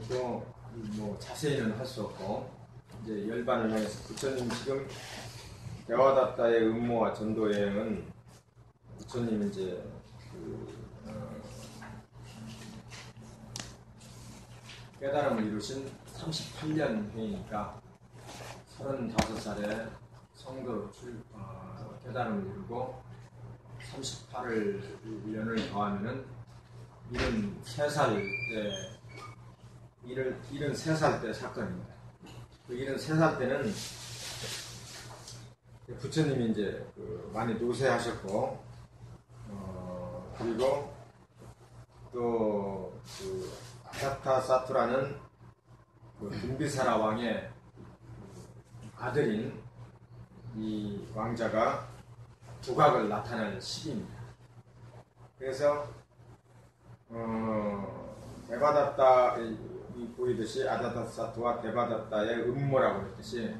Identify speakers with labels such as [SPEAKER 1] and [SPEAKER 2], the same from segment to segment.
[SPEAKER 1] 또 뭐 자세히는 할 수 없고 이제 열반을 향해서 부처님 지금 대화다타의 음모와 전도 여행은 부처님 이제 깨달음을 이루신 38년 해이니까 35살에 성도로 깨달음을 이루고 38년을 더하면은 73살 때 73살 때 사건입니다. 그 73살 때는 부처님이 이제 많이 노쇠하셨고, 그리고 또 아자타사투라는 빈비사라 왕의 아들인 이 왕자가 두각을 나타낼 시기입니다. 그래서 데바다타 보이듯이 아자타사투와 데바다타의 음모라고 했듯이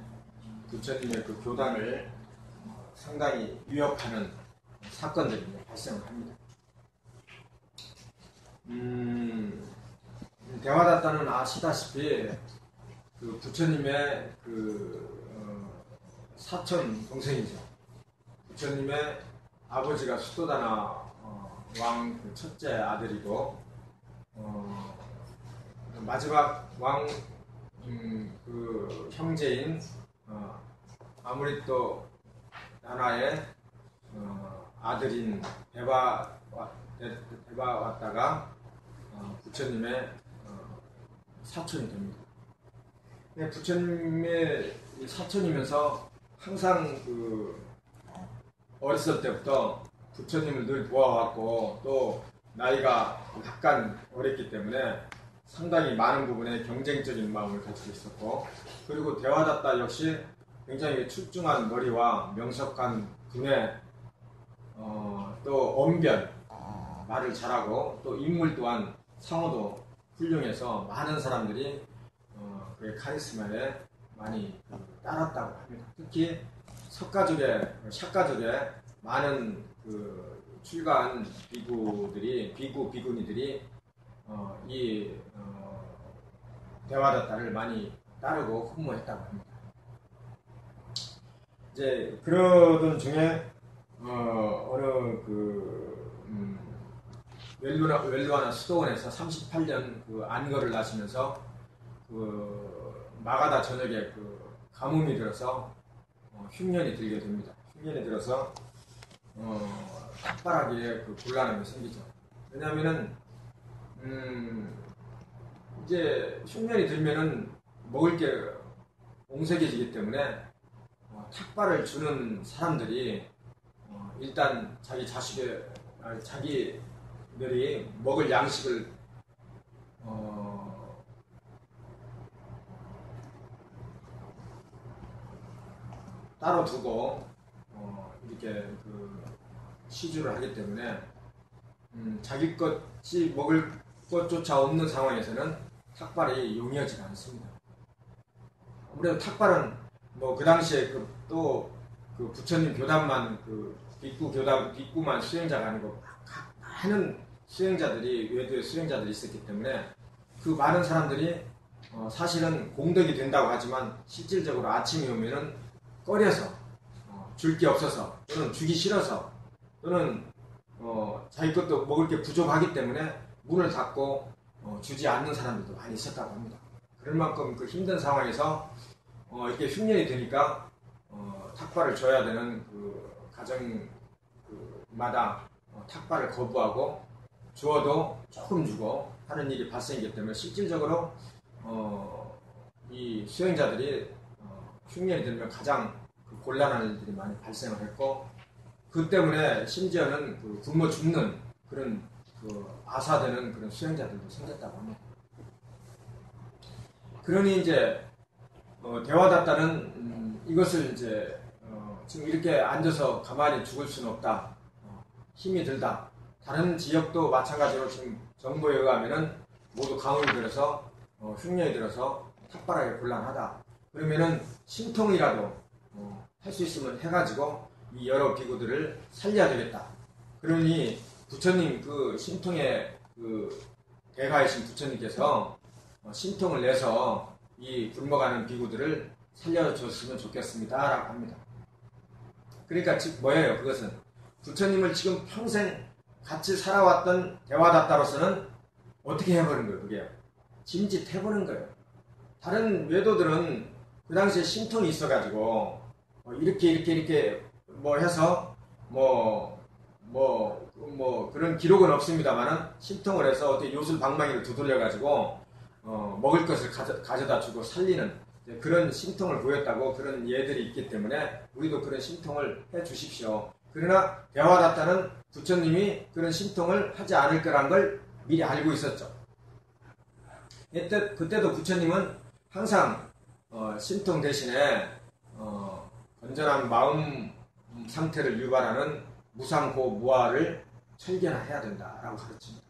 [SPEAKER 1] 부처님의 그 교단을 상당히 위협하는 사건들이 발생을 합니다. 데바다타는 아시다시피 그 부처님의 사촌 동생이죠. 부처님의 아버지가 수도다나 왕 그 첫째 아들이고, 마지막 왕 그 형제인 아무리또 나나의 아들인 데바와타가 부처님의 사촌이 됩니다. 부처님의 사촌이면서 항상 어렸을 때부터 부처님을 늘 도와왔고, 또 나이가 약간 어렸기 때문에 상당히 많은 부분에 경쟁적인 마음을 가지고 있었고, 그리고 데와다타 역시 굉장히 출중한 머리와 명석한 두뇌, 또 언변, 말을 잘하고, 또 인물 또한 상호도 훌륭해서 많은 사람들이 그의 카리스마에 많이 따랐다고 합니다. 특히 샤가족의 많은 출가한 비구니들이 이 데와다타를 많이 따르고 흠모했다고 합니다. 이제 그러던 중에 어느 웰루아나 수도원에서 38년 안거를 나시면서 마가다 전역에 가뭄이 들어서 흉년이 들게 됩니다. 흉년이 들어서 탁발하기에 곤란함이 생기죠. 왜냐하면은 이제 흉년이 들면은 먹을 게 옹색해지기 때문에 탁발을 주는 사람들이 일단 자기들이 먹을 양식을 따로 두고 이렇게 시주를 하기 때문에 자기 것이 먹을 것조차 없는 상황에서는 탁발이 용이하지가 않습니다. 아무래도 탁발은 그 당시에 또 부처님 교단만 빅구만 수행자가 아니고 많은 수행자들이 외도의 수행자들이 있었기 때문에 그 많은 사람들이 사실은 공덕이 된다고 하지만 실질적으로 아침이 오면은 꺼려서 줄 게 없어서, 또는 주기 싫어서, 또는 자기 것도 먹을 게 부족하기 때문에 문을 닫고 주지 않는 사람들도 많이 있었다고 합니다. 그럴 만큼 힘든 상황에서 이렇게 흉년이 되니까 탁발을 줘야 되는 가정마다 탁발을 거부하고, 주어도 조금 주고 하는 일이 발생이기 때문에 실질적으로 이 수행자들이 흉년이 들면 가장 곤란한 일들이 많이 발생을 했고, 그 때문에 심지어는 굶어 죽는 그런 아사되는 그런 수행자들도 생겼다고 합니다. 그러니 이제 데와다타는 이것을 이제 지금 이렇게 앉아서 가만히 죽을 수는 없다. 힘이 들다. 다른 지역도 마찬가지로 지금 정보에 의하면은 모두 가뭄이 들어서 흉년이 들어서 탁발하기 곤란하다. 그러면은 신통이라도 할 수 있으면 해가지고 이 여러 비구들을 살려야 되겠다. 그러니 부처님 신통의 대가이신 부처님께서 신통을 내서 이 굶어가는 비구들을 살려줬으면 좋겠습니다 라고 합니다. 그러니까 즉 뭐예요? 그것은 부처님을 지금 평생 같이 살아왔던 대화다타로서는 어떻게 해보는 거예요? 그게 짐짓 해보는 거예요. 다른 외도들은 그 당시에 신통이 있어가지고 이렇게 뭐 해서 그런 기록은 없습니다만은 신통을 해서 어떻게 요술방망이를 두들려가지고 먹을 것을 가져다 주고 살리는 그런 신통을 보였다고 그런 예들이 있기 때문에 우리도 그런 신통을 해 주십시오. 그러나 대화다타는 부처님이 그런 신통을 하지 않을 거란 걸 미리 알고 있었죠. 그때도 부처님은 항상 신통 대신에 건전한 마음 상태를 유발하는 무상고 무아를 철견해야 된다라고 가르칩니다.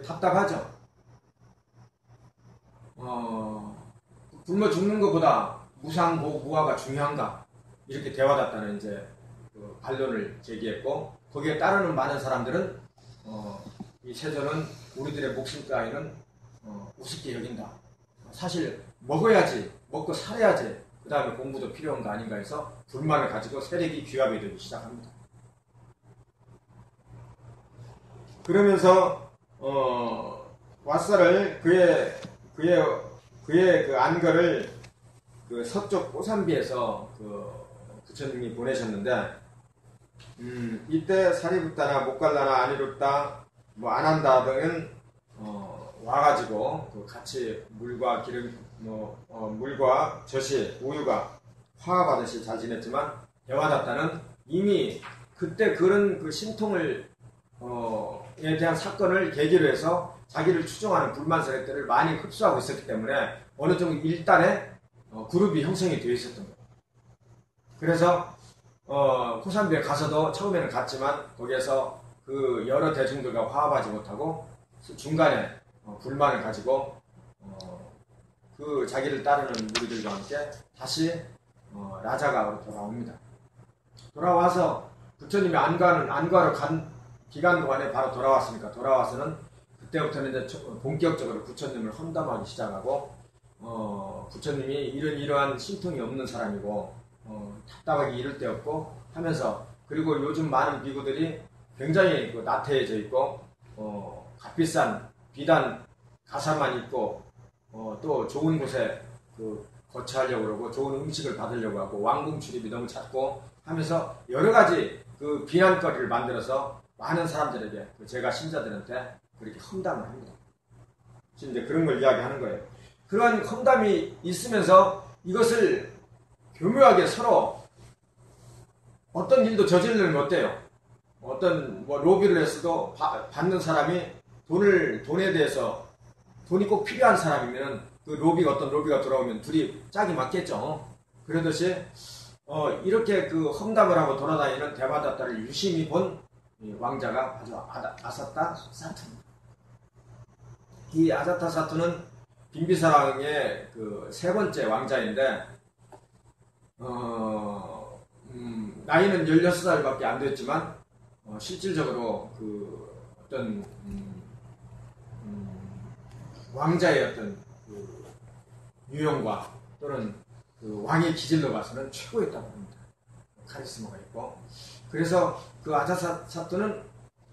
[SPEAKER 1] 답답하죠? 굶어 죽는 것보다 무상고 무아가 중요한가? 이렇게 대화다타는 이제 반론을 제기했고 거기에 따르는 많은 사람들은 이 세조는 우리들의 목숨 따위는 우습게 여긴다. 사실 먹어야지, 먹고 살아야지 그 다음에 공부도 필요한 거 아닌가 해서 불만을 가지고 세력이 귀합이 되기 시작합니다. 그러면서 왓사를 그의 그 안거를 그 서쪽 꼬산비에서 그 부처님이 보내셨는데 이때 사리붓다나 목갈라나 아니룻다 뭐 안한다 등은 와가지고 그 같이 물과 기름 물과 젖이 우유가 화합하듯이 잘 지냈지만 대화다타는 이미 그때 그런 그 신통을 에 대한 사건을 계기로 해서 자기를 추종하는 불만 세력들을 많이 흡수하고 있었기 때문에 어느 정도 일단의 그룹이 형성이 되어 있었던 거예요. 그래서 코산비에 가서도 처음에는 갔지만 거기에서 그 여러 대중들과 화합하지 못하고 중간에 불만을 가지고 그 자기를 따르는 무리들과 함께 다시 라자가로 돌아옵니다. 돌아와서 부처님이 안과로 간 기간 동안에 바로 돌아왔으니까 돌아와서는 그때부터는 이제 본격적으로 부처님을 험담하기 시작하고 부처님이 이러한 신통이 없는 사람이고 답답하게 이를 데 없고 하면서 그리고 요즘 많은 비구들이 굉장히 그 나태해져 있고 값비싼 비단 가사만 입고 또 좋은 곳에 그 거처하려고 그러고 좋은 음식을 받으려고 하고 왕궁 출입이 너무 잦고 하면서 여러 가지 그 비난거리를 만들어서 많은 사람들에게 제가 신자들한테 그렇게 험담을 합니다. 이제 그런 걸 이야기하는 거예요. 그런 험담이 있으면서 이것을 교묘하게 서로 어떤 일도 저지르면 어때요? 어떤 로비를 했어도 받는 사람이 돈에 대해서 돈이 꼭 필요한 사람이면 그 어떤 로비가 들어오면 둘이 짝이 맞겠죠. 그러듯이 이렇게 그 험담을 하고 돌아다니는 대화다타를 유심히 본 왕자가 바로 아사타 사투입니다. 이 아사타 사투는 빈비사랑의 그 세 번째 왕자인데 나이는 16살밖에 안 됐지만 실질적으로 그 어떤 왕자의 어떤 그 유형과 또는 그 왕의 기질로 봐서는 최고였다고 합니다. 카리스마가 있고 그래서 그 아자사토는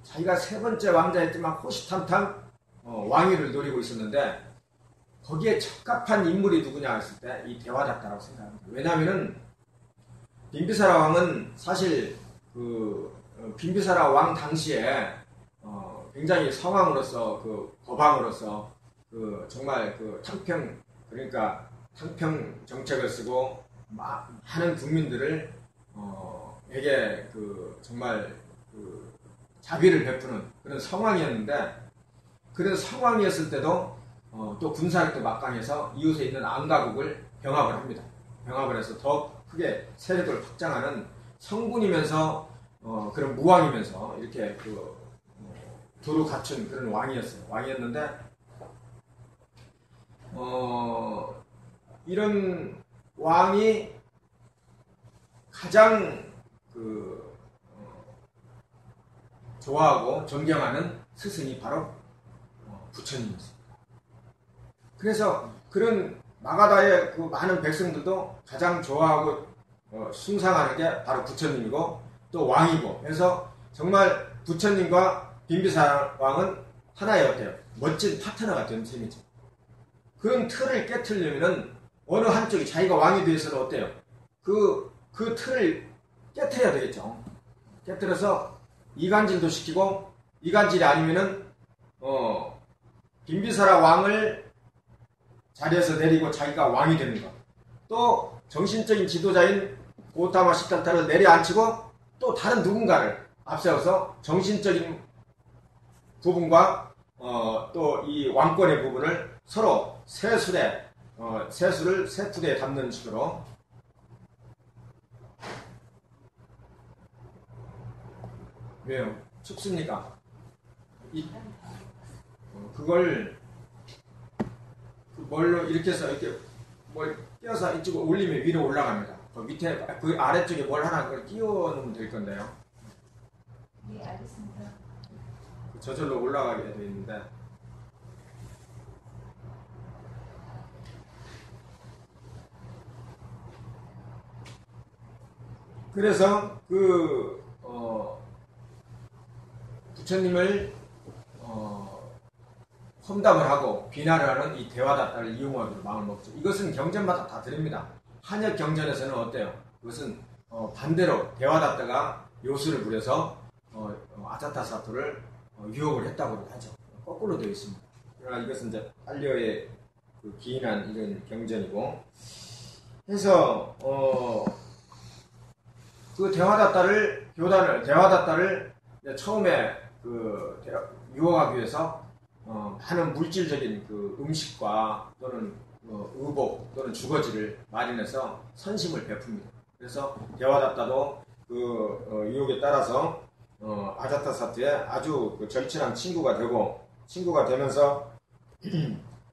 [SPEAKER 1] 자기가 세 번째 왕자였지만 호시탐탐 왕위를 노리고 있었는데 거기에 적합한 인물이 누구냐 했을 때 이 대화다타라고 생각합니다. 왜냐하면은 빈비사라 왕은 사실 그 빈비사라 왕 당시에 굉장히 성왕으로서 그 거방으로서 그 정말 그 그러니까 탕평 정책을 쓰고 많은 국민들을 에게 그 정말 그 자비를 베푸는 그런 성왕이었는데 그런 성왕이었을 때도 또 군사력도 막강해서 이웃에 있는 안가국을 병합을 합니다. 병합을 해서 더 크게 세력을 확장하는 성군이면서 그런 무왕이면서 이렇게 그 두루 갖춘 그런 왕이었는데 이런 왕이 가장 좋아하고 존경하는 스승이 바로 부처님이었습니다. 그래서 그런 마가다의 그 많은 백성들도 가장 좋아하고 숭상하는 게 바로 부처님이고 또 왕이고, 그래서 정말 부처님과 빈비사라 왕은 하나의 어때요? 멋진 파트너가 된 셈이죠. 그런 틀을 깨트리려면은 어느 한쪽이 자기가 왕이 되어서는 어때요? 그 틀을 깨트려야 되겠죠. 깨트려서 이간질도 시키고, 이간질이 아니면은 빈비사라 왕을 자리에서 내리고 자기가 왕이 되는 것. 또 정신적인 지도자인 고타마 시달타를 내려앉히고 또 다른 누군가를 앞세워서 정신적인 부분과 또 이 왕권의 부분을 서로 세술을 세풀에 담는 식으로. 왜요? 춥습니까? 그걸 뭘로 이렇게 해서 이렇게 뭘 끼워서 이쪽으로 올리면 위로 올라갑니다. 그 밑에 그 아래쪽에 뭘 하나 그걸 끼워 놓으면 될 건데요.
[SPEAKER 2] 네, 알겠습니다.
[SPEAKER 1] 저절로 올라가게 되어 있는데, 그래서 부처님을 험담을 하고 비난을 하는 이 대화다따를 이용하기로 마음을 먹죠. 이것은 경전마다 다 드립니다. 한역 경전에서는 어때요? 그것은 반대로 대화다따가 요술을 부려서 아자타사토를 유혹을 했다고 하죠. 거꾸로 되어 있습니다. 그러나 이것은 이제 한려의 그 기인한 이런 경전이고, 해서 그 대화다따를 처음에 유혹하기 위해서 많은 물질적인 그 음식과 또는 의복 또는 주거지를 마련해서 선심을 베풉니다. 그래서 대화다따도 그 유혹에 따라서 아자타사토의 아주 그 절친한 친구가 되면서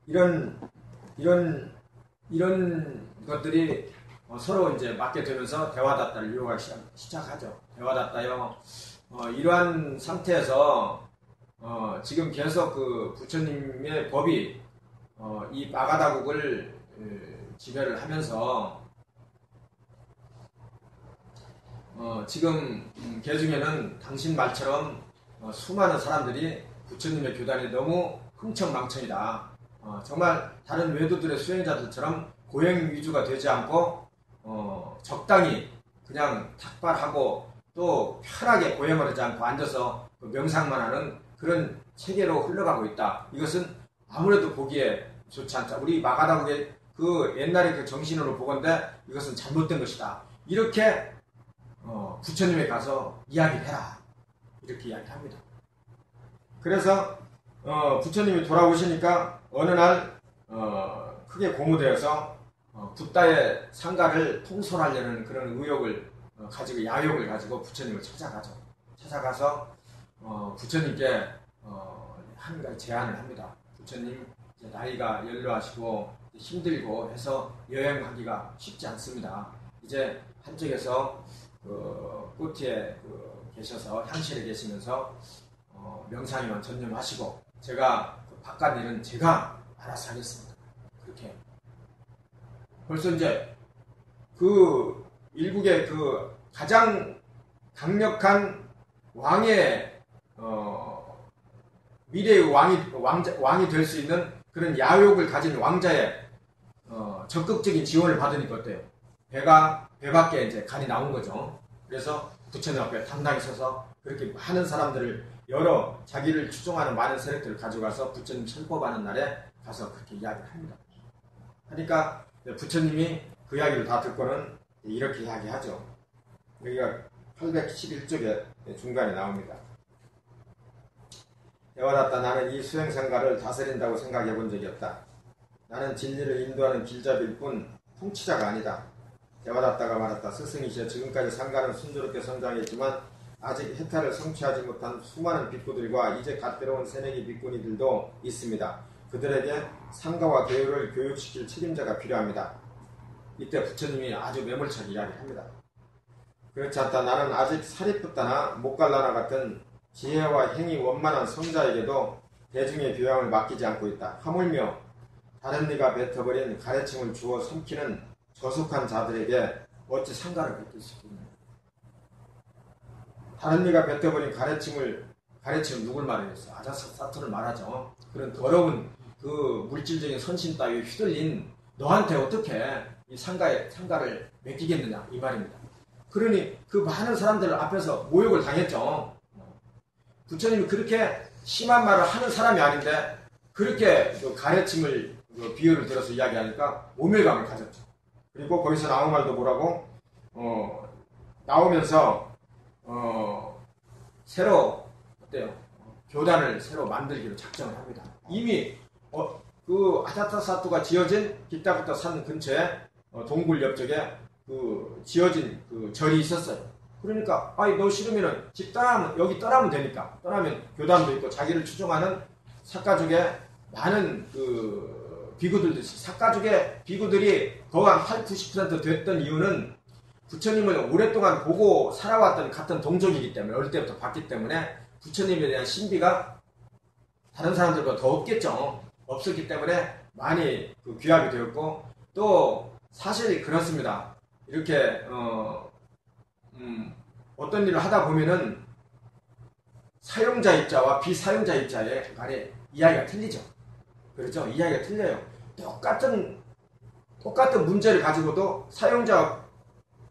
[SPEAKER 1] 이런 것들이 서로 이제 맞게 되면서 대화다따를 유혹하기 시작하죠. 대화다따요. 이러한 상태에서 지금 계속 그 부처님의 법이 이 마가다국을 지배를 하면서 지금 개중에는 당신 말처럼 수많은 사람들이 부처님의 교단이 너무 흥청망청이다. 정말 다른 외도들의 수행자들처럼 고행 위주가 되지 않고 적당히 그냥 탁발하고 또 편하게 고행을 하지 않고 앉아서 명상만 하는 그런 체계로 흘러가고 있다. 이것은 아무래도 보기에 좋지 않다. 우리 마가다국의 그 옛날의 그 정신으로 보건대 이것은 잘못된 것이다. 이렇게 부처님에 가서 이야기를 해라. 이렇게 이야기합니다. 그래서 부처님이 돌아오시니까 어느 날 크게 고무되어서 붓다의 상가를 통솔하려는 그런 의욕을 가지고 야욕을 가지고 부처님을 찾아가죠. 찾아가서 부처님께 한 가지 제안을 합니다. 부처님 이제 나이가 연로하시고 힘들고 해서 여행하기가 쉽지 않습니다. 이제 한쪽에서 꽃에 계셔서 향실에 계시면서 명상에만 전념하시고 제가 바깥 일은 제가 알아서 하겠습니다. 그렇게 벌써 이제 그 일국의 그 가장 강력한 왕의 미래의 왕이 될 수 있는 그런 야욕을 가진 왕자의 적극적인 지원을 받으니까 어때요? 배 밖에 이제 간이 나온 거죠. 그래서 부처님 앞에 당당히 서서 그렇게 많은 사람들을 여러 자기를 추종하는 많은 세력들을 가져가서 부처님 설법하는 날에 가서 그렇게 이야기를 합니다. 그러니까 부처님이 그 이야기를 다 듣고는 이렇게 이야기하죠. 여기가 811쪽에 중간에 나옵니다. 대화다따 나는 이 수행상가를 다스린다고 생각해 본 적이 없다. 나는 진리를 인도하는 길잡이일 뿐 통치자가 아니다. 대화다따가 말했다. 스승이시여 지금까지 상가는 순조롭게 성장했지만 아직 해탈을 성취하지 못한 수많은 빅구들과 이제 갓 들어온 새내기 빅구니들도 있습니다. 그들에게 상가와 교육을 교육시킬 책임자가 필요합니다. 이때 부처님이 아주 매몰차게 이야기합니다. 그렇지 않다. 나는 아직 사리푸타나 모갈라나 같은 지혜와 행이 원만한 성자에게도 대중의 교양을 맡기지 않고 있다. 하물며 다른 이가 뱉어버린 가래침을 주워 삼키는 저속한 자들에게 어찌 상가를 베낄 수 있겠느냐. 다른 이가 뱉어버린 가래침 누굴 말하겠어? 아자사토를 말하죠. 그런 더러운 그 물질적인 선심 따위에 휘둘린 너한테 어떻게 이 상가를 맡기겠느냐 이 말입니다. 그러니 그 많은 사람들 앞에서 모욕을 당했죠. 부처님이 그렇게 심한 말을 하는 사람이 아닌데 그렇게 그 가래침을 그 비유를 들어서 이야기하니까 오멸감을 가졌죠. 그리고 거기서 나온 말도 뭐라고 나오면서 새로 어때요? 교단을 새로 만들기로 작정을 합니다. 이미 그 아자타사토가 지어진 기타부터 산 근처에 동굴 옆쪽에 그 지어진 그 절이 있었어요. 그러니까 너 싫으면은 집 떠나면 여기 떠나면 되니까 떠나면 교단도 있고 자기를 추종하는 사가족의 많은 그 비구들도 있어요. 사가족의 비구들이 거의 한 8, 90% 됐던 이유는 부처님을 오랫동안 보고 살아왔던 같은 동족이기 때문에 어릴 때부터 봤기 때문에 부처님에 대한 신비가 다른 사람들보다 더 없겠죠. 없었기 때문에 많이 그 귀합이 되었고 또 사실 그렇습니다. 이렇게 어떤 일을 하다 보면은 사용자 입자와 비사용자 입자의 간에 이야기가 틀리죠. 그렇죠? 이야기가 틀려요. 똑같은 문제를 가지고도 사용자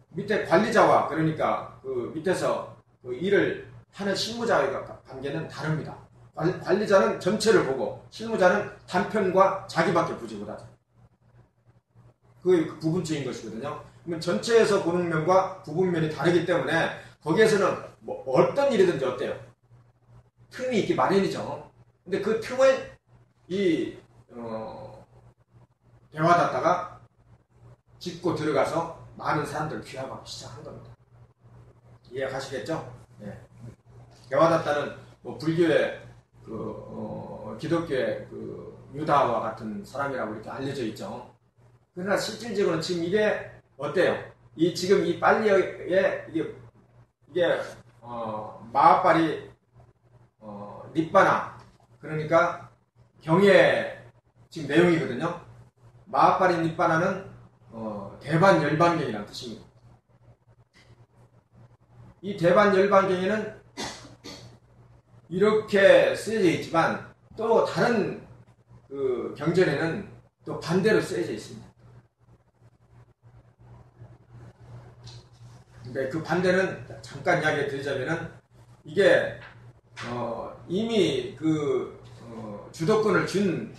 [SPEAKER 1] 밑에 관리자와 그러니까 그 밑에서 그 일을 하는 실무자의 관계는 다릅니다. 관리자는 전체를 보고 실무자는 단편과 자기밖에 보지 못하죠. 그게 부분적인 것이거든요. 그러면 전체에서 보는 면과 부분면이 다르기 때문에 거기에서는 뭐 어떤 일이든지 어때요? 틈이 있기 마련이죠. 근데 그 틈을 대화닫다가 짚고 들어가서 많은 사람들을 귀합하기 시작한 겁니다. 이해가시겠죠? 네. 대화닫다는 뭐 불교의 기독교의 그 유다와 같은 사람이라고 이렇게 알려져 있죠. 그러나 실질적으로는 지금 이게 어때요? 지금 이 빨리에 이게 마하빨이 립바나 그러니까 경의 지금 내용이거든요. 마하빨이 립바나는 대반열반경이라는 뜻입니다. 이 대반열반경에는 이렇게 쓰여져 있지만 또 다른 그 경전에는 또 반대로 쓰여져 있습니다. 근데 그 반대는 잠깐 이야기 드리자면은 이게 이미 그 주도권을 준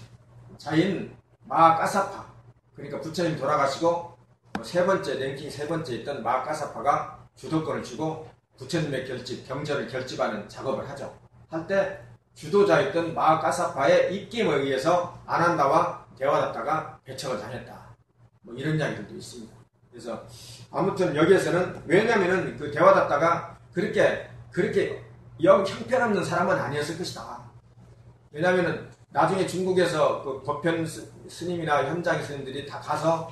[SPEAKER 1] 자인 마하까사파 그러니까 부처님 돌아가시고 랭킹 세 번째 있던 마하까사파가 주도권을 주고 부처님의 경전을 결집하는 작업을 하죠. 할 때 주도자였던 마하까사파의 입김에 의해서 아난다와 대화닫다가 배척을 당했다. 뭐 이런 이야기들도 있습니다. 그래서 아무튼 여기에서는 왜냐면은 그 대화닫다가 그렇게 영 형편없는 사람은 아니었을 것이다. 왜냐면은 나중에 중국에서 그 법현 스님이나 현장 스님들이 다 가서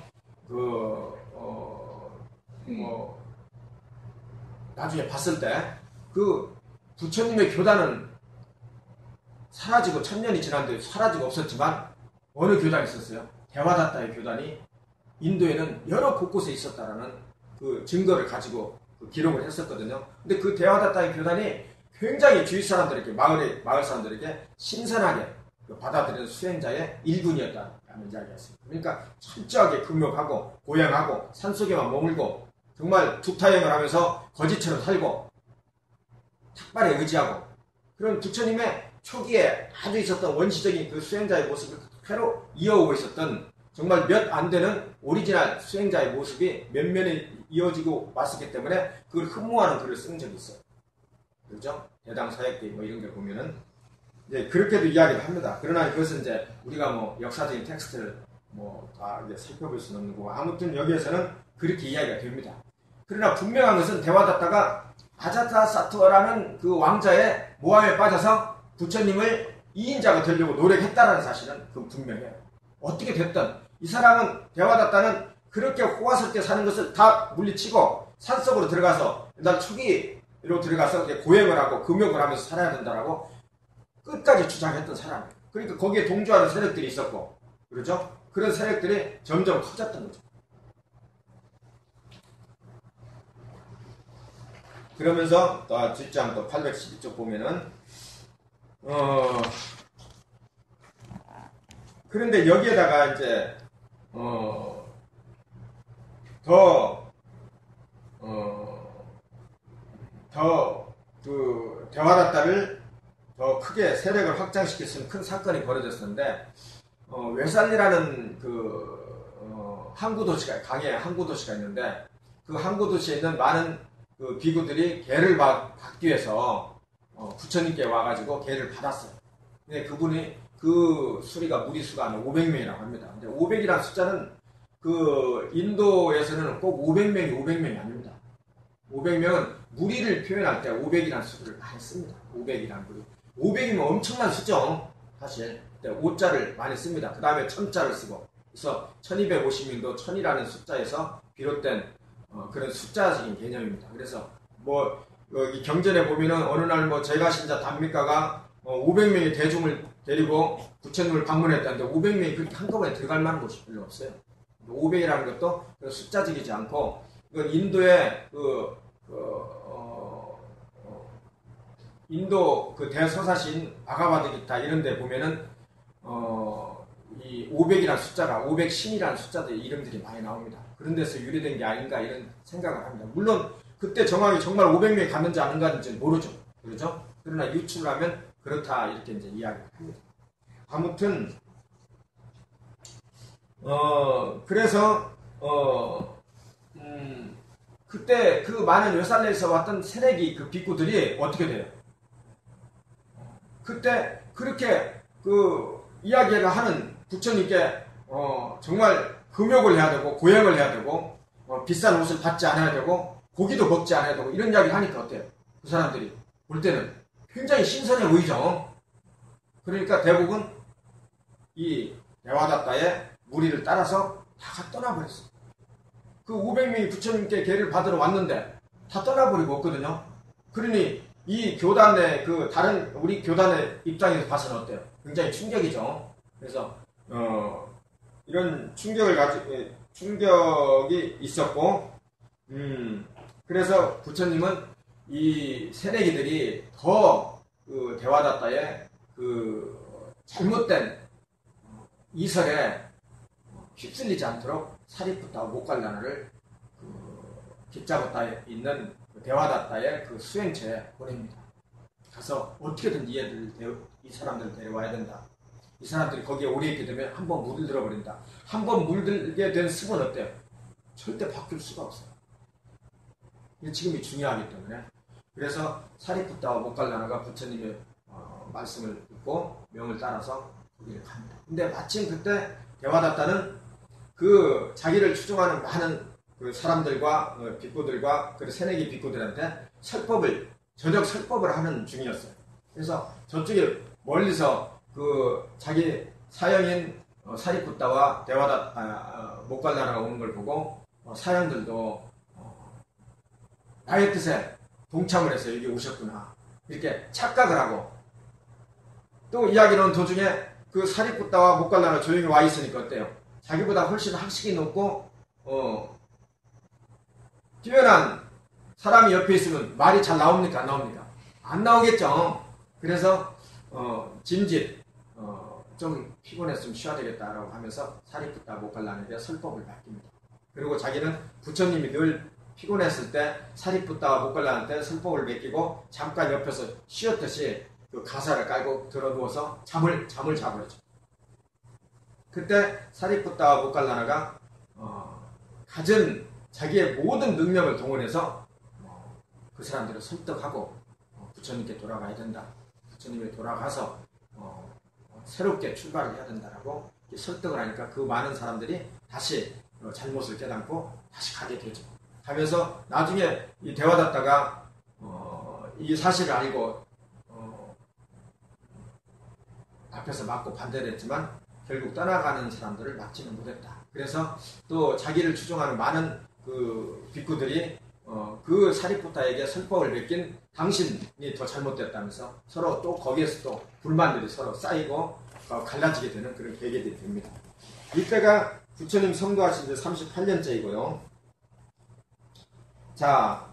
[SPEAKER 1] 나중에 봤을 때 그 부처님의 교단은 사라지고 1000년이 지났는데 사라지고 없었지만 어느 교단이 있었어요? 대화닫다의 교단이 인도에는 여러 곳곳에 있었다라는 그 증거를 가지고 그 기록을 했었거든요. 근데 그 대화닫다의 교단이 굉장히 주위 사람들에게 마을 사람들에게 신선하게 받아들이는 수행자의 일군이었다라는 이야기였습니다. 그러니까 철저하게 금욕하고 고행하고 산속에만 머물고 정말 두타행을 하면서 거지처럼 살고 탁발에 의지하고 그런 부처님의 초기에 아주 있었던 원시적인 그 수행자의 모습을 그대로 이어오고 있었던 정말 몇 안 되는 오리지널 수행자의 모습이 면면에 이어지고 왔었기 때문에 그걸 흠모하는 글을 쓴 적이 있어요. 그렇죠? 대당 사역기 뭐 이런 게 보면은 이제 그렇게도 이야기를 합니다. 그러나 그것은 이제 우리가 뭐 역사적인 텍스트를 뭐 다 이제 살펴볼 수는 없는 거고 아무튼 여기에서는 그렇게 이야기가 됩니다. 그러나 분명한 것은 대화닫다가 아자타사토라는 그 왕자의 모함에 빠져서 부처님을 2인자가 되려고 노력했다라는 사실은 그 분명해요. 어떻게 됐든 이 사람은 대화닫다는 그렇게 호화스럽게 사는 것을 다 물리치고 산속으로 들어가서 일단 초기로 들어가서 고행을 하고 금욕을 하면서 살아야 된다라고 끝까지 주장했던 사람이에요. 그러니까 거기에 동조하는 세력들이 있었고 그렇죠? 그런 세력들이 점점 커졌던 거죠. 그러면서 또 뒷장 또 812쪽 보면은 그런데 여기에다가 이제 그 대화다따를 더 크게 세력을 확장시킬 수 있는 큰 사건이 벌어졌었는데 외살리라는 항구 도시가 강에 항구 도시가 있는데 그 항구 도시에 있는 많은 그 비구들이 개를 받기 위해서 부처님께 와가지고 개를 받았어요. 근데 그분이 그 수리가 무리수가 한 500명이라고 합니다. 근데 500이라는 숫자는 그 인도에서는 꼭 500명이 아닙니다. 500명은 무리를 표현할 때 500이라는 수를 많이 씁니다. 500이라는 무리. 500이면 엄청난 숫자죠. 사실 5자를 많이 씁니다. 그 다음에 1000자를 쓰고 그래서 1250명도 1000이라는 숫자에서 비롯된 그런 숫자적인 개념입니다. 그래서 뭐 여기 경전에 보면은 어느 날 뭐 제가 신자 단미가가 500명의 대중을 데리고 부처님을 방문했다는데 500명이 그렇게 한꺼번에 들어갈 만한 곳이 별로 없어요. 500이라는 것도 숫자적이지 않고 인도의 인도 그 대서사신 바가바드기타 이런 데 보면은 이 500이라는 숫자가 500신이라는 숫자들의 이름들이 많이 나옵니다. 그런 데서 유래된 게 아닌가 이런 생각을 합니다. 물론 그때 정확히 정말 500명이 갔는지 안 갔는지 모르죠. 그렇죠? 그러나 유출하면 그렇다 이렇게 이제 이야기를 합니다. 아무튼 그래서 그때 그 많은 외살레에서 왔던 세력이 그 비구들이 어떻게 돼요? 그때 그렇게 그 이야기를 하는 부처님께 정말 금욕을 해야 되고 고행을 해야 되고 비싼 옷을 받지 않아야 되고 고기도 먹지 않아야 되고 이런 이야기를 하니까 어때요? 그 사람들이 볼 때는 굉장히 신선해 보이죠. 그러니까 대부분 이 대화다따의 무리를 따라서 다 떠나버렸어요. 그 500명이 부처님께 계를 받으러 왔는데 다 떠나버리고 없거든요. 그러니 이 교단의 그 다른 우리 교단의 입장에서 봐서는 어때요? 굉장히 충격이죠. 그래서 이런 충격이 있었고 그래서 부처님은 이 새내기들이 더 그 대화다따의 그 잘못된 이설에 휩쓸리지 않도록 사리푸타와 모갈라나를 깃잡았다 있는 대화다따의 그 수행처에 보냅니다. 가서 어떻게든 이 사람들을 데려와야 된다. 이 사람들이 거기에 오래 있게 되면 한번 물들어 버린다. 한번 물들게 된 습은 어때요? 절대 바뀔 수가 없어요. 지금이 중요하기 때문에. 그래서 사리푸타와 모갈라나가 부처님의 말씀을 듣고 명을 따라서 거기를 갑니다. 근데 마침 그때 대화다따는 그 자기를 추종하는 많은 그 사람들과 빅구들과 그 새내기 빅구들한테 저녁 설법을 하는 중이었어요. 그래서 저쪽에 멀리서 그 자기 사형인 사리푸타와 모갈라나가 오는 걸 보고 사형들도 나의 뜻에 동참을 해서 여기 오셨구나 이렇게 착각을 하고 또 이야기는 도중에 그 사리푸타와 모갈라나 조용히 와 있으니까 어때요? 자기보다 훨씬 학식이 높고 뛰어난 사람이 옆에 있으면 말이 잘 나옵니까? 안 나옵니까? 안 나오겠죠. 그래서 짐짓 좀 피곤했으면 쉬어야 되겠다라고 하면서 사리푸타 모갈라나에게 설법을 맡깁니다. 그리고 자기는 부처님이 늘 피곤했을 때 사리푸타와 모갈라나한테 설법을 맡기고 잠깐 옆에서 쉬었듯이 그 가사를 깔고 들어누워서 잠을 자버리죠. 그때 사리푸타와 모갈라나가 가진 자기의 모든 능력을 동원해서 그 사람들을 설득하고 부처님께 돌아가야 된다. 부처님에 돌아가서 새롭게 출발을 해야 된다라고 설득을 하니까 그 많은 사람들이 다시 잘못을 깨닫고 다시 가게 되죠. 하면서 나중에 이 대화다따가 이 사실을 알고 앞에서 막고 반대를 했지만 결국 떠나가는 사람들을 막지는 못했다. 그래서 또 자기를 추종하는 많은 그 빅구들이 그 사리푸타에게 설법을 맡긴 당신이 더 잘못됐다면서 서로 또 거기에서 또 불만들이 서로 쌓이고 갈라지게 되는 그런 계기들이 됩니다. 이때가 부처님 성도하신 지 38년째이고요. 자,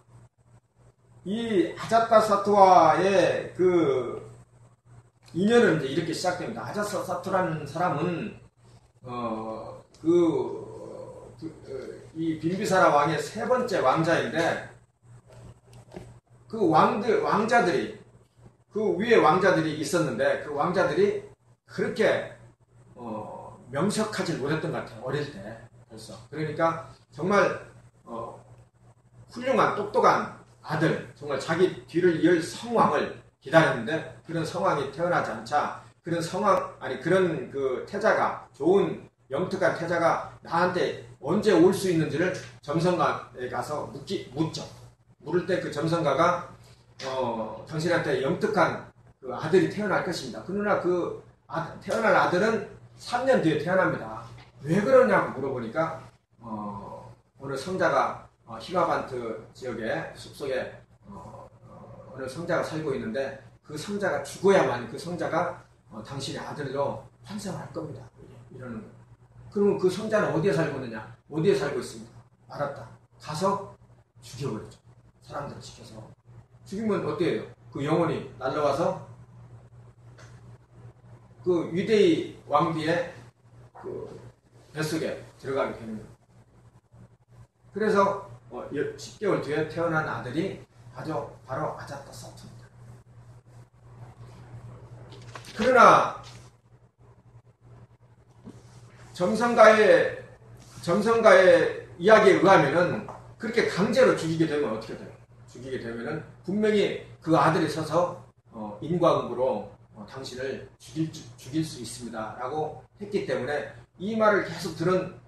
[SPEAKER 1] 이 아자타사토와의 그 인연은 이제 이렇게 시작됩니다. 아자타사토라는 사람은 이 빈비사라 왕의 세 번째 왕자인데 그 왕자들이 그 위에 왕자들이 있었는데 그 왕자들이 그렇게 명석하지 못했던 것 같아요. 어릴 때 벌써. 그러니까 정말 훌륭한 똑똑한 아들, 정말 자기 뒤를 이을 성왕을 기다렸는데 그런 성왕이 태어나지 않자 그런 그 태자가 좋은 영특한 태자가 나한테 언제 올 수 있는지를 점성가에 가서 묻죠. 물을 때 그 점성가가 당신한테 영특한 그 아들이 태어날 것입니다. 그러나 태어날 아들은 3년 뒤에 태어납니다. 왜 그러냐고 물어보니까 어느 성자가 히마반트 지역의 숲속에 어느 성자가 살고 있는데 그 성자가 죽어야만 그 성자가 당신의 아들로 환생을 할 겁니다. 이러는 거예요. 그러면 그 성자는 어디에 살고 있느냐? 어디에 살고 있습니다. 알았다. 가서 죽여버리죠. 사람들을 시켜서. 죽이면 어때요? 그 영혼이 날라와서 그 유대의 왕비의 그 뱃속에 들어가게 되는 거예요. 그래서 10개월 뒤에 태어난 아들이 바로 아자타사토입니다. 그러나 점성가의 이야기에 의하면은 그렇게 강제로 죽이게 되면 어떻게 돼요? 죽이게 되면은 분명히 그 아들이 서서 인과응보로 당신을 죽일 수 있습니다라고 했기 때문에 이 말을 계속 들은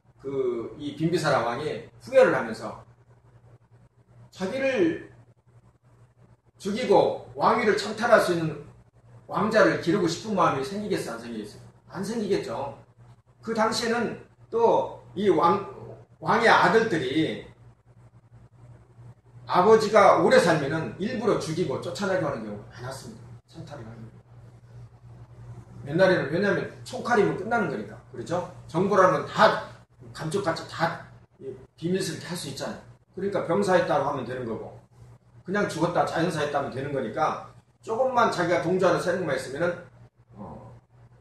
[SPEAKER 1] 이 빈비사라 왕이 후회를 하면서 자기를 죽이고 왕위를 창탈할 수 있는 왕자를 기르고 싶은 마음이 생기겠어, 안 생기겠어요? 안 생기겠죠. 그 당시에는 또 이 왕의 아들들이 아버지가 오래 살면은 일부러 죽이고 쫓아내고 하는 경우가 많았습니다. 창탈을 하는 경우. 옛날에는 왜냐하면 총칼이면 끝나는 거니까. 그렇죠? 정보라는 건 다 감쪽같이 다 비밀스럽게 할 수 있잖아요. 그러니까 병사했다고 하면 되는 거고 그냥 죽었다 자연사했다 하면 되는 거니까 조금만 자기가 동조하는 세력만 있으면은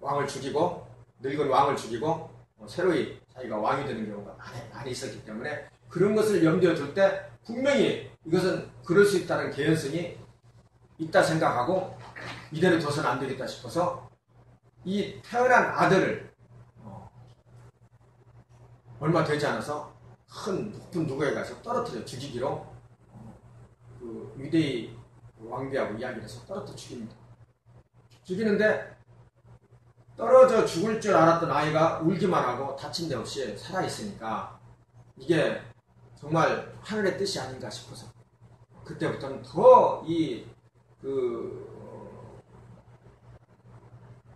[SPEAKER 1] 왕을 죽이고 늙은 왕을 죽이고 새로이 자기가 왕이 되는 경우가 많이 있었기 때문에 그런 것을 염두에 둘 때 분명히 이것은 그럴 수 있다는 개연성이 있다 생각하고 이대로 둬서는 안 되겠다 싶어서 이 태어난 아들을 얼마 되지 않아서 큰 높은 누구에 가서 떨어뜨려 죽이기로 그 유대의 왕비하고 이야기를 해서 떨어뜨려 죽입니다. 죽이는데 떨어져 죽을 줄 알았던 아이가 울기만 하고 다친 데 없이 살아있으니까 이게 정말 하늘의 뜻이 아닌가 싶어서 그때부터는 더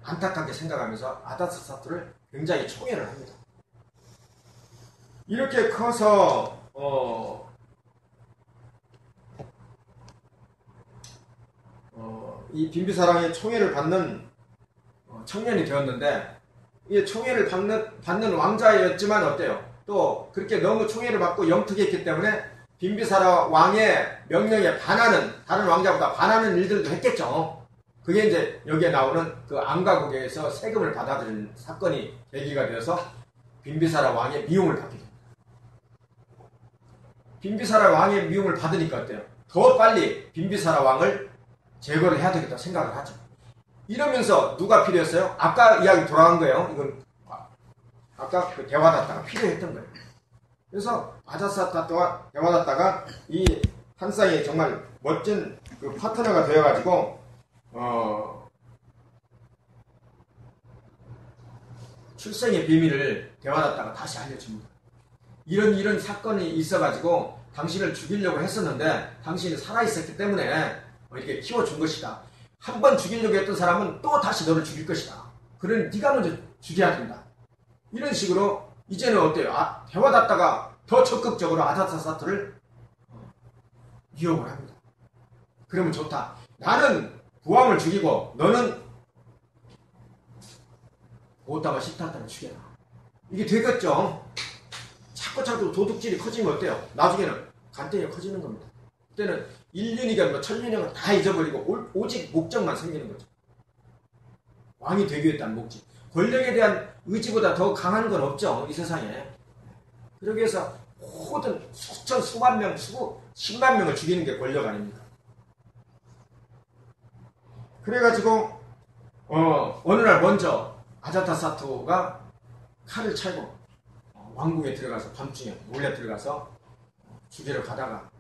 [SPEAKER 1] 안타깝게 생각하면서 아자타사토를 굉장히 총애를 합니다. 이렇게 커서 이 빈비사랑의 총애를 받는 청년이 되었는데 이 총애를 받는 왕자였지만 어때요? 또 그렇게 너무 총애를 받고 영특했기 때문에 빈비사라 왕의 명령에 반하는 다른 왕자보다 반하는 일들도 했겠죠. 그게 이제 여기에 나오는 그 안가국에서 세금을 받아들인 사건이 계기가 되어서 빈비사라 왕의 미움을 받게 됩니다. 빈비사라 왕의 미움을 받으니까 어때요? 더 빨리 빈비사라 왕을 제거를 해야 되겠다 생각을 하죠. 이러면서 누가 필요했어요? 아까 이야기 돌아간 거예요. 이건 아까 그 대화다tta가 필요했던 거예요. 그래서 아자타사토와 대화다tta가 이 한 쌍이 정말 멋진 그 파트너가 되어가지고 출생의 비밀을 대화다tta가 다시 알려줍니다. 이런 사건이 있어가지고 당신을 죽이려고 했었는데 당신이 살아있었기 때문에 이렇게 키워준 것이다. 한 번 죽이려고 했던 사람은 또 다시 너를 죽일 것이다. 그러니 네가 먼저 죽여야 된다. 이런 식으로 이제는 어때요? 대화다tta가 더 적극적으로 아자타사토를 유혹을 합니다. 그러면 좋다. 나는 부왕을 죽이고 너는 오타마 시타타를 죽여라. 이게 되겠죠. 자꾸 도둑질이 커지면 어때요? 나중에는 간땡이가 커지는 겁니다. 그때는 1년이건 뭐 1000년이건 다 잊어버리고 오직 목적만 생기는 거죠. 왕이 되기 위했다는 목적. 권력에 대한 의지보다 더 강한 건 없죠. 이 세상에. 그러기 위해서 모든 수천, 수만 명, 십만 명을 죽이는 게 권력 아닙니까? 그래가지고 어느 날 먼저 아자타사투가 칼을 차고 왕궁에 들어가서 밤중에 몰래 들어가서 죽이러 가다가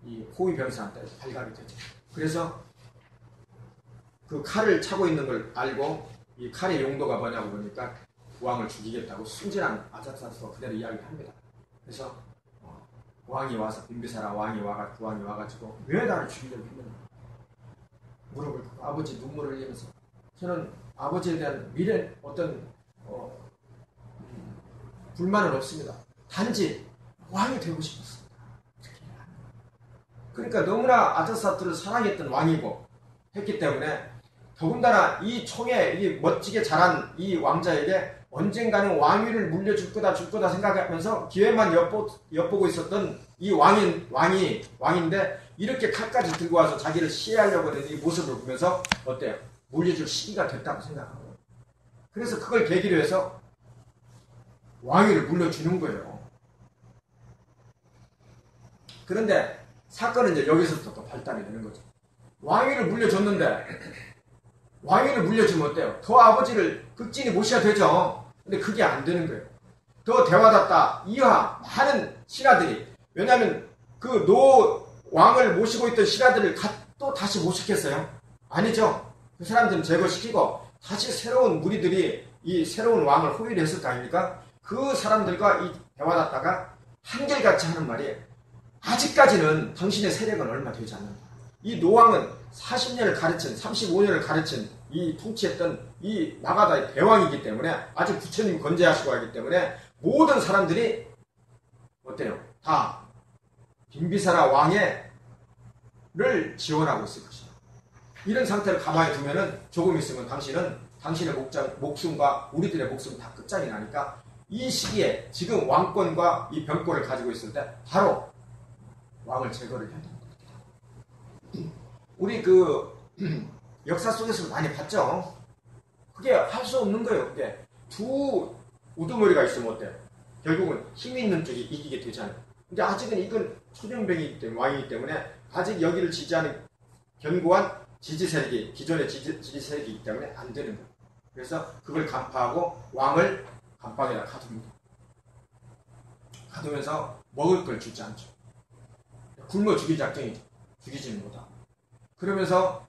[SPEAKER 1] 이 호위 병사한테 발각이 되죠. 그래서 그 칼을 차고 있는 걸 알고 이 칼의 용도가 뭐냐고 보니까 왕을 죽이겠다고 순진한 아자타사투가 그대로 이야기를 합니다. 그래서 왕이 와서 빈비사라 왕이 와가지고 왜 나를 죽이려고 했느냐 물어볼 거. 아버지 눈물을 흘리면서 저는 아버지에 대한 미래 어떤 불만은 없습니다. 단지 왕이 되고 싶었습니다. 그러니까 너무나 아자타사투를 사랑했던 왕이고 했기 때문에 더군다나 이 총에 이 멋지게 자란 이 왕자에게 언젠가는 왕위를 물려줄 거다 생각하면서 기회만 엿보고 있었던 이 왕인데 이렇게 칼까지 들고 와서 자기를 시해하려고 하는 이 모습을 보면서 어때요? 물려줄 시기가 됐다고 생각하고 그래서 그걸 계기로 해서 왕위를 물려주는 거예요. 그런데 사건은 이제 여기서부터 또 발달이 되는 거죠. 왕위를 물려줬는데 왕위를 물려주면 어때요? 더 아버지를 극진히 모셔야 되죠. 근데 그게 안 되는 거예요. 더 대화답다 이하 많은 신하들이 왜냐하면 그 노 왕을 모시고 있던 신하들을 또 다시 모시겠어요? 아니죠. 그 사람들은 제거시키고 다시 새로운 무리들이 이 새로운 왕을 호위를 했을 거 아닙니까? 그 사람들과 이 대화답다가 한결같이 하는 말이 아직까지는 당신의 세력은 얼마 되지 않는다. 이 노왕은 40년을 가르친 35년을 가르친 이 통치했던 이 마가다의 대왕이기 때문에 아직 부처님이 건재하시고 하기 때문에 모든 사람들이 어때요? 다 빈비사라 왕의를 지원하고 있을 것이다. 이런 상태를 가만히 두면은 조금 있으면 당신의 목숨과 우리들의 목숨 다 끝장이 나니까 이 시기에 지금 왕권과 이 병권을 가지고 있을 때 바로 왕을 제거를 해야 됩니다. 우리 역사 속에서 많이 봤죠. 그게 할 수 없는 거예요. 그게 두 우두머리가 있으면 어때요? 결국은 힘이 있는 쪽이 이기게 되잖아요. 근데 아직은 이건 초년병이기 때문에 왕이기 때문에 아직 여기를 지지하는 견고한 지지 세력이 기존의 지지 세력이기 때문에 안 되는 거예요. 그래서 그걸 간파하고 왕을 감방에다 가둡니다. 가두면서 먹을 걸 주지 않죠. 굶어 죽일 작정이죠. 죽이지는 못하고. 그러면서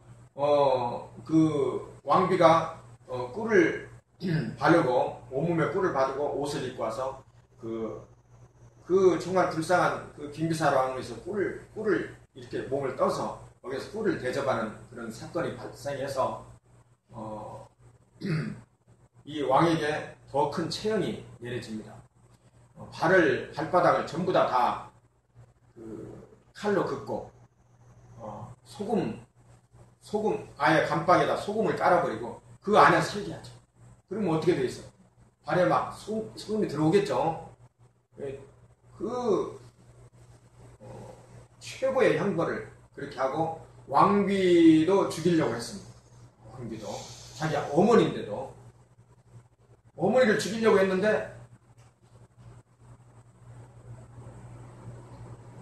[SPEAKER 1] 그 왕비가 꿀을 바르고 온몸에 꿀을 바르고 옷을 입고 와서 그 정말 불쌍한 그 빈비사라 왕에서 꿀을 이렇게 몸을 떠서 거기서 꿀을 대접하는 그런 사건이 발생해서 이 왕에게 더 큰 체형이 내려집니다. 발바닥을 전부 다 그 칼로 긋고 소금 아예 감방에다 소금을 깔아버리고 그 안에 설계하죠. 그러면 어떻게 돼 있어? 발에 막 소금이 들어오겠죠. 최고의 형벌을 그렇게 하고 왕비도 죽이려고 했습니다. 왕비도 자기 어머니인데도 어머니를 죽이려고 했는데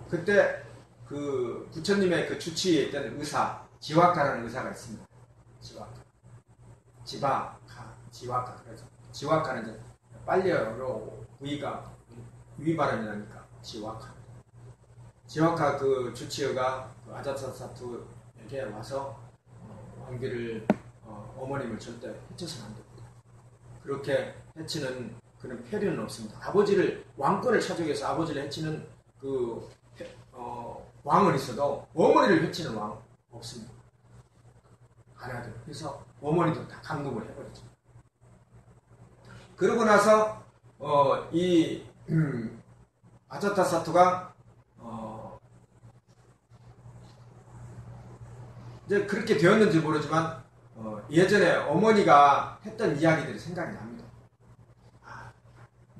[SPEAKER 1] 그때 그 부처님의 그 주치에 있던 의사 지와카라는 의사가 있습니다. 지와카 그래서 지와카는 이제 빨리어로 위 발음이 나니까 지와카 그 주치의가 그 아자타사투에게 와서 왕비를 어머님을 절대 해쳐서는 안 됩니다. 그렇게 해치는 그런 폐륜은 없습니다. 왕권을 차지하기 위해서 아버지를 해치는 왕은 있어도 어머니를 해치는 왕은 없습니다. 안 하죠. 그래서 어머니도 다 감금을 해버리죠. 그러고 나서 이 아자타사투가 이제 그렇게 되었는지 모르지만 예전에 어머니가 했던 이야기들이 생각이 납니다.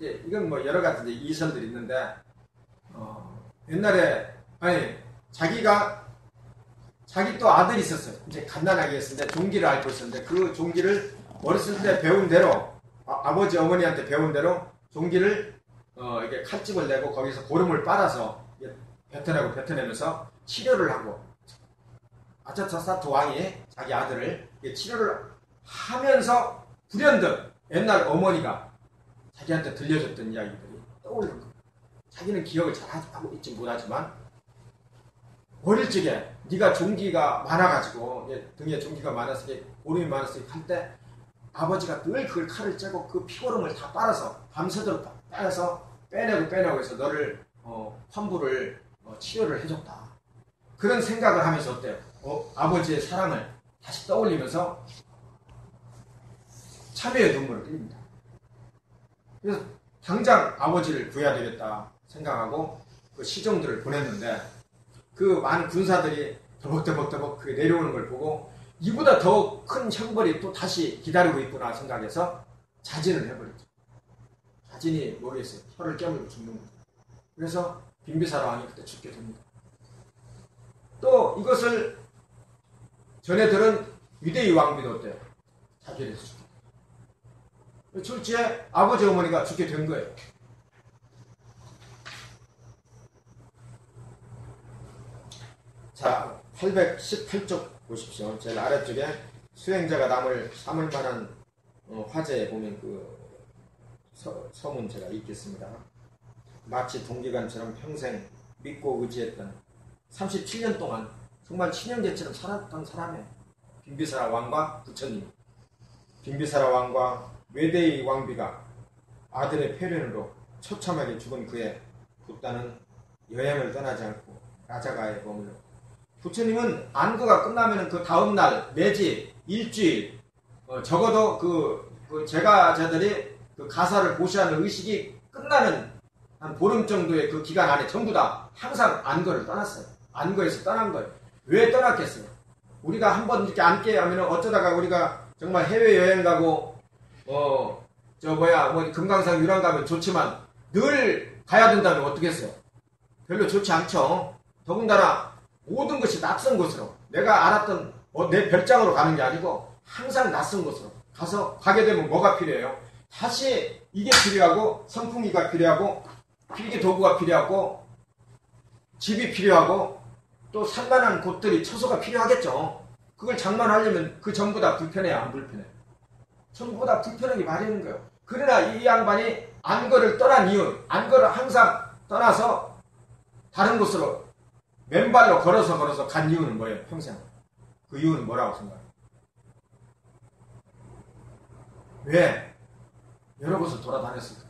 [SPEAKER 1] 이제 이건 뭐 여러 가지 이제 이설들이 있는데, 옛날에, 자기 또 아들이 있었어요. 이제 간단하게 했는데, 종기를 앓고 있었는데, 그 종기를 어렸을 때 배운 대로, 아버지, 어머니한테 배운 대로, 종기를, 이게 칼집을 내고, 거기서 고름을 빨아서, 뱉어내면서 치료를 하고, 아차차사트 왕이 자기 아들을 치료를 하면서, 불현듯 옛날 어머니가 자기한테 들려줬던 이야기들이 떠오르는 거예요. 자기는 기억을 잘 하고 있지 못하지만 어릴 적에 네가 종기가 많아가지고 등에 종기가 많아서 고름이 많아서 할 때 아버지가 늘 그걸 칼을 째고 그 피고름을 다 빨아서 밤새도록 빨아서 빼내고 해서 너를 환부를 치료를 해줬다. 그런 생각을 하면서 어때요? 아버지의 사랑을 다시 떠올리면서 참회의 눈물을 흘립니다. 그래서 당장 아버지를 구해야 되겠다 생각하고 그 시종들을 보냈는데 그 많은 군사들이 더벅더벅 그 내려오는 걸 보고 이보다 더 큰 형벌이 또 다시 기다리고 있구나 생각해서 자진을 해버렸죠. 자진이 모르겠어요. 혀를 깨물고 죽는 거죠. 그래서 빈비사라 왕이 그때 죽게 됩니다. 또 이것을 전해 들은 유대의 왕비도 어때요? 자결해서 죽게 돼요. 졸지에 아버지 어머니가 죽게 된 거예요. 자, 818쪽 보십시오. 제일 아래쪽에 수행자가 남을 삼을 만한 화제에 보면 그 서문 제가 읽겠습니다. 마치 동기간처럼 평생 믿고 의지했던 37년 동안 정말 친형제처럼 살았던 사람의 빈비사라 왕과 부처님, 빈비사라 왕과 외대의 왕비가 아들의 폐륜으로 처참하게 죽은 그의 붓다는 여행을 떠나지 않고 라자가에 머물러 부처님은 안거가 끝나면 그 다음날 내지 일주일 적어도 그 제가자들이 그 가사를 보시하는 의식이 끝나는 한 보름 정도의 그 기간 안에 전부 다 항상 안거를 떠났어요. 안거에서 떠난 거예요. 왜 떠났겠어요? 우리가 한번 이렇게 앉게 하면 어쩌다가 우리가 정말 해외여행 가고 금강산 유람 가면 좋지만 늘 가야 된다면 어떻게 했어요? 별로 좋지 않죠. 더군다나 모든 것이 낯선 곳으로 내가 알았던 내 별장으로 가는 게 아니고 항상 낯선 곳으로 가게 되면 뭐가 필요해요? 다시 이게 필요하고 선풍기가 필요하고 필기 도구가 필요하고 집이 필요하고 또 산만한 곳들이 처소가 필요하겠죠. 그걸 장만하려면 그 전부 다 불편해요, 안 불편해요? 전부 다 불편하게 마련인 거예요. 그러나 이 양반이 안거를 떠난 이유, 안거를 항상 떠나서 다른 곳으로 맨발로 걸어서 간 이유는 뭐예요? 평생. 그 이유는 뭐라고 생각해요? 왜? 여러 곳을 돌아다녔을까?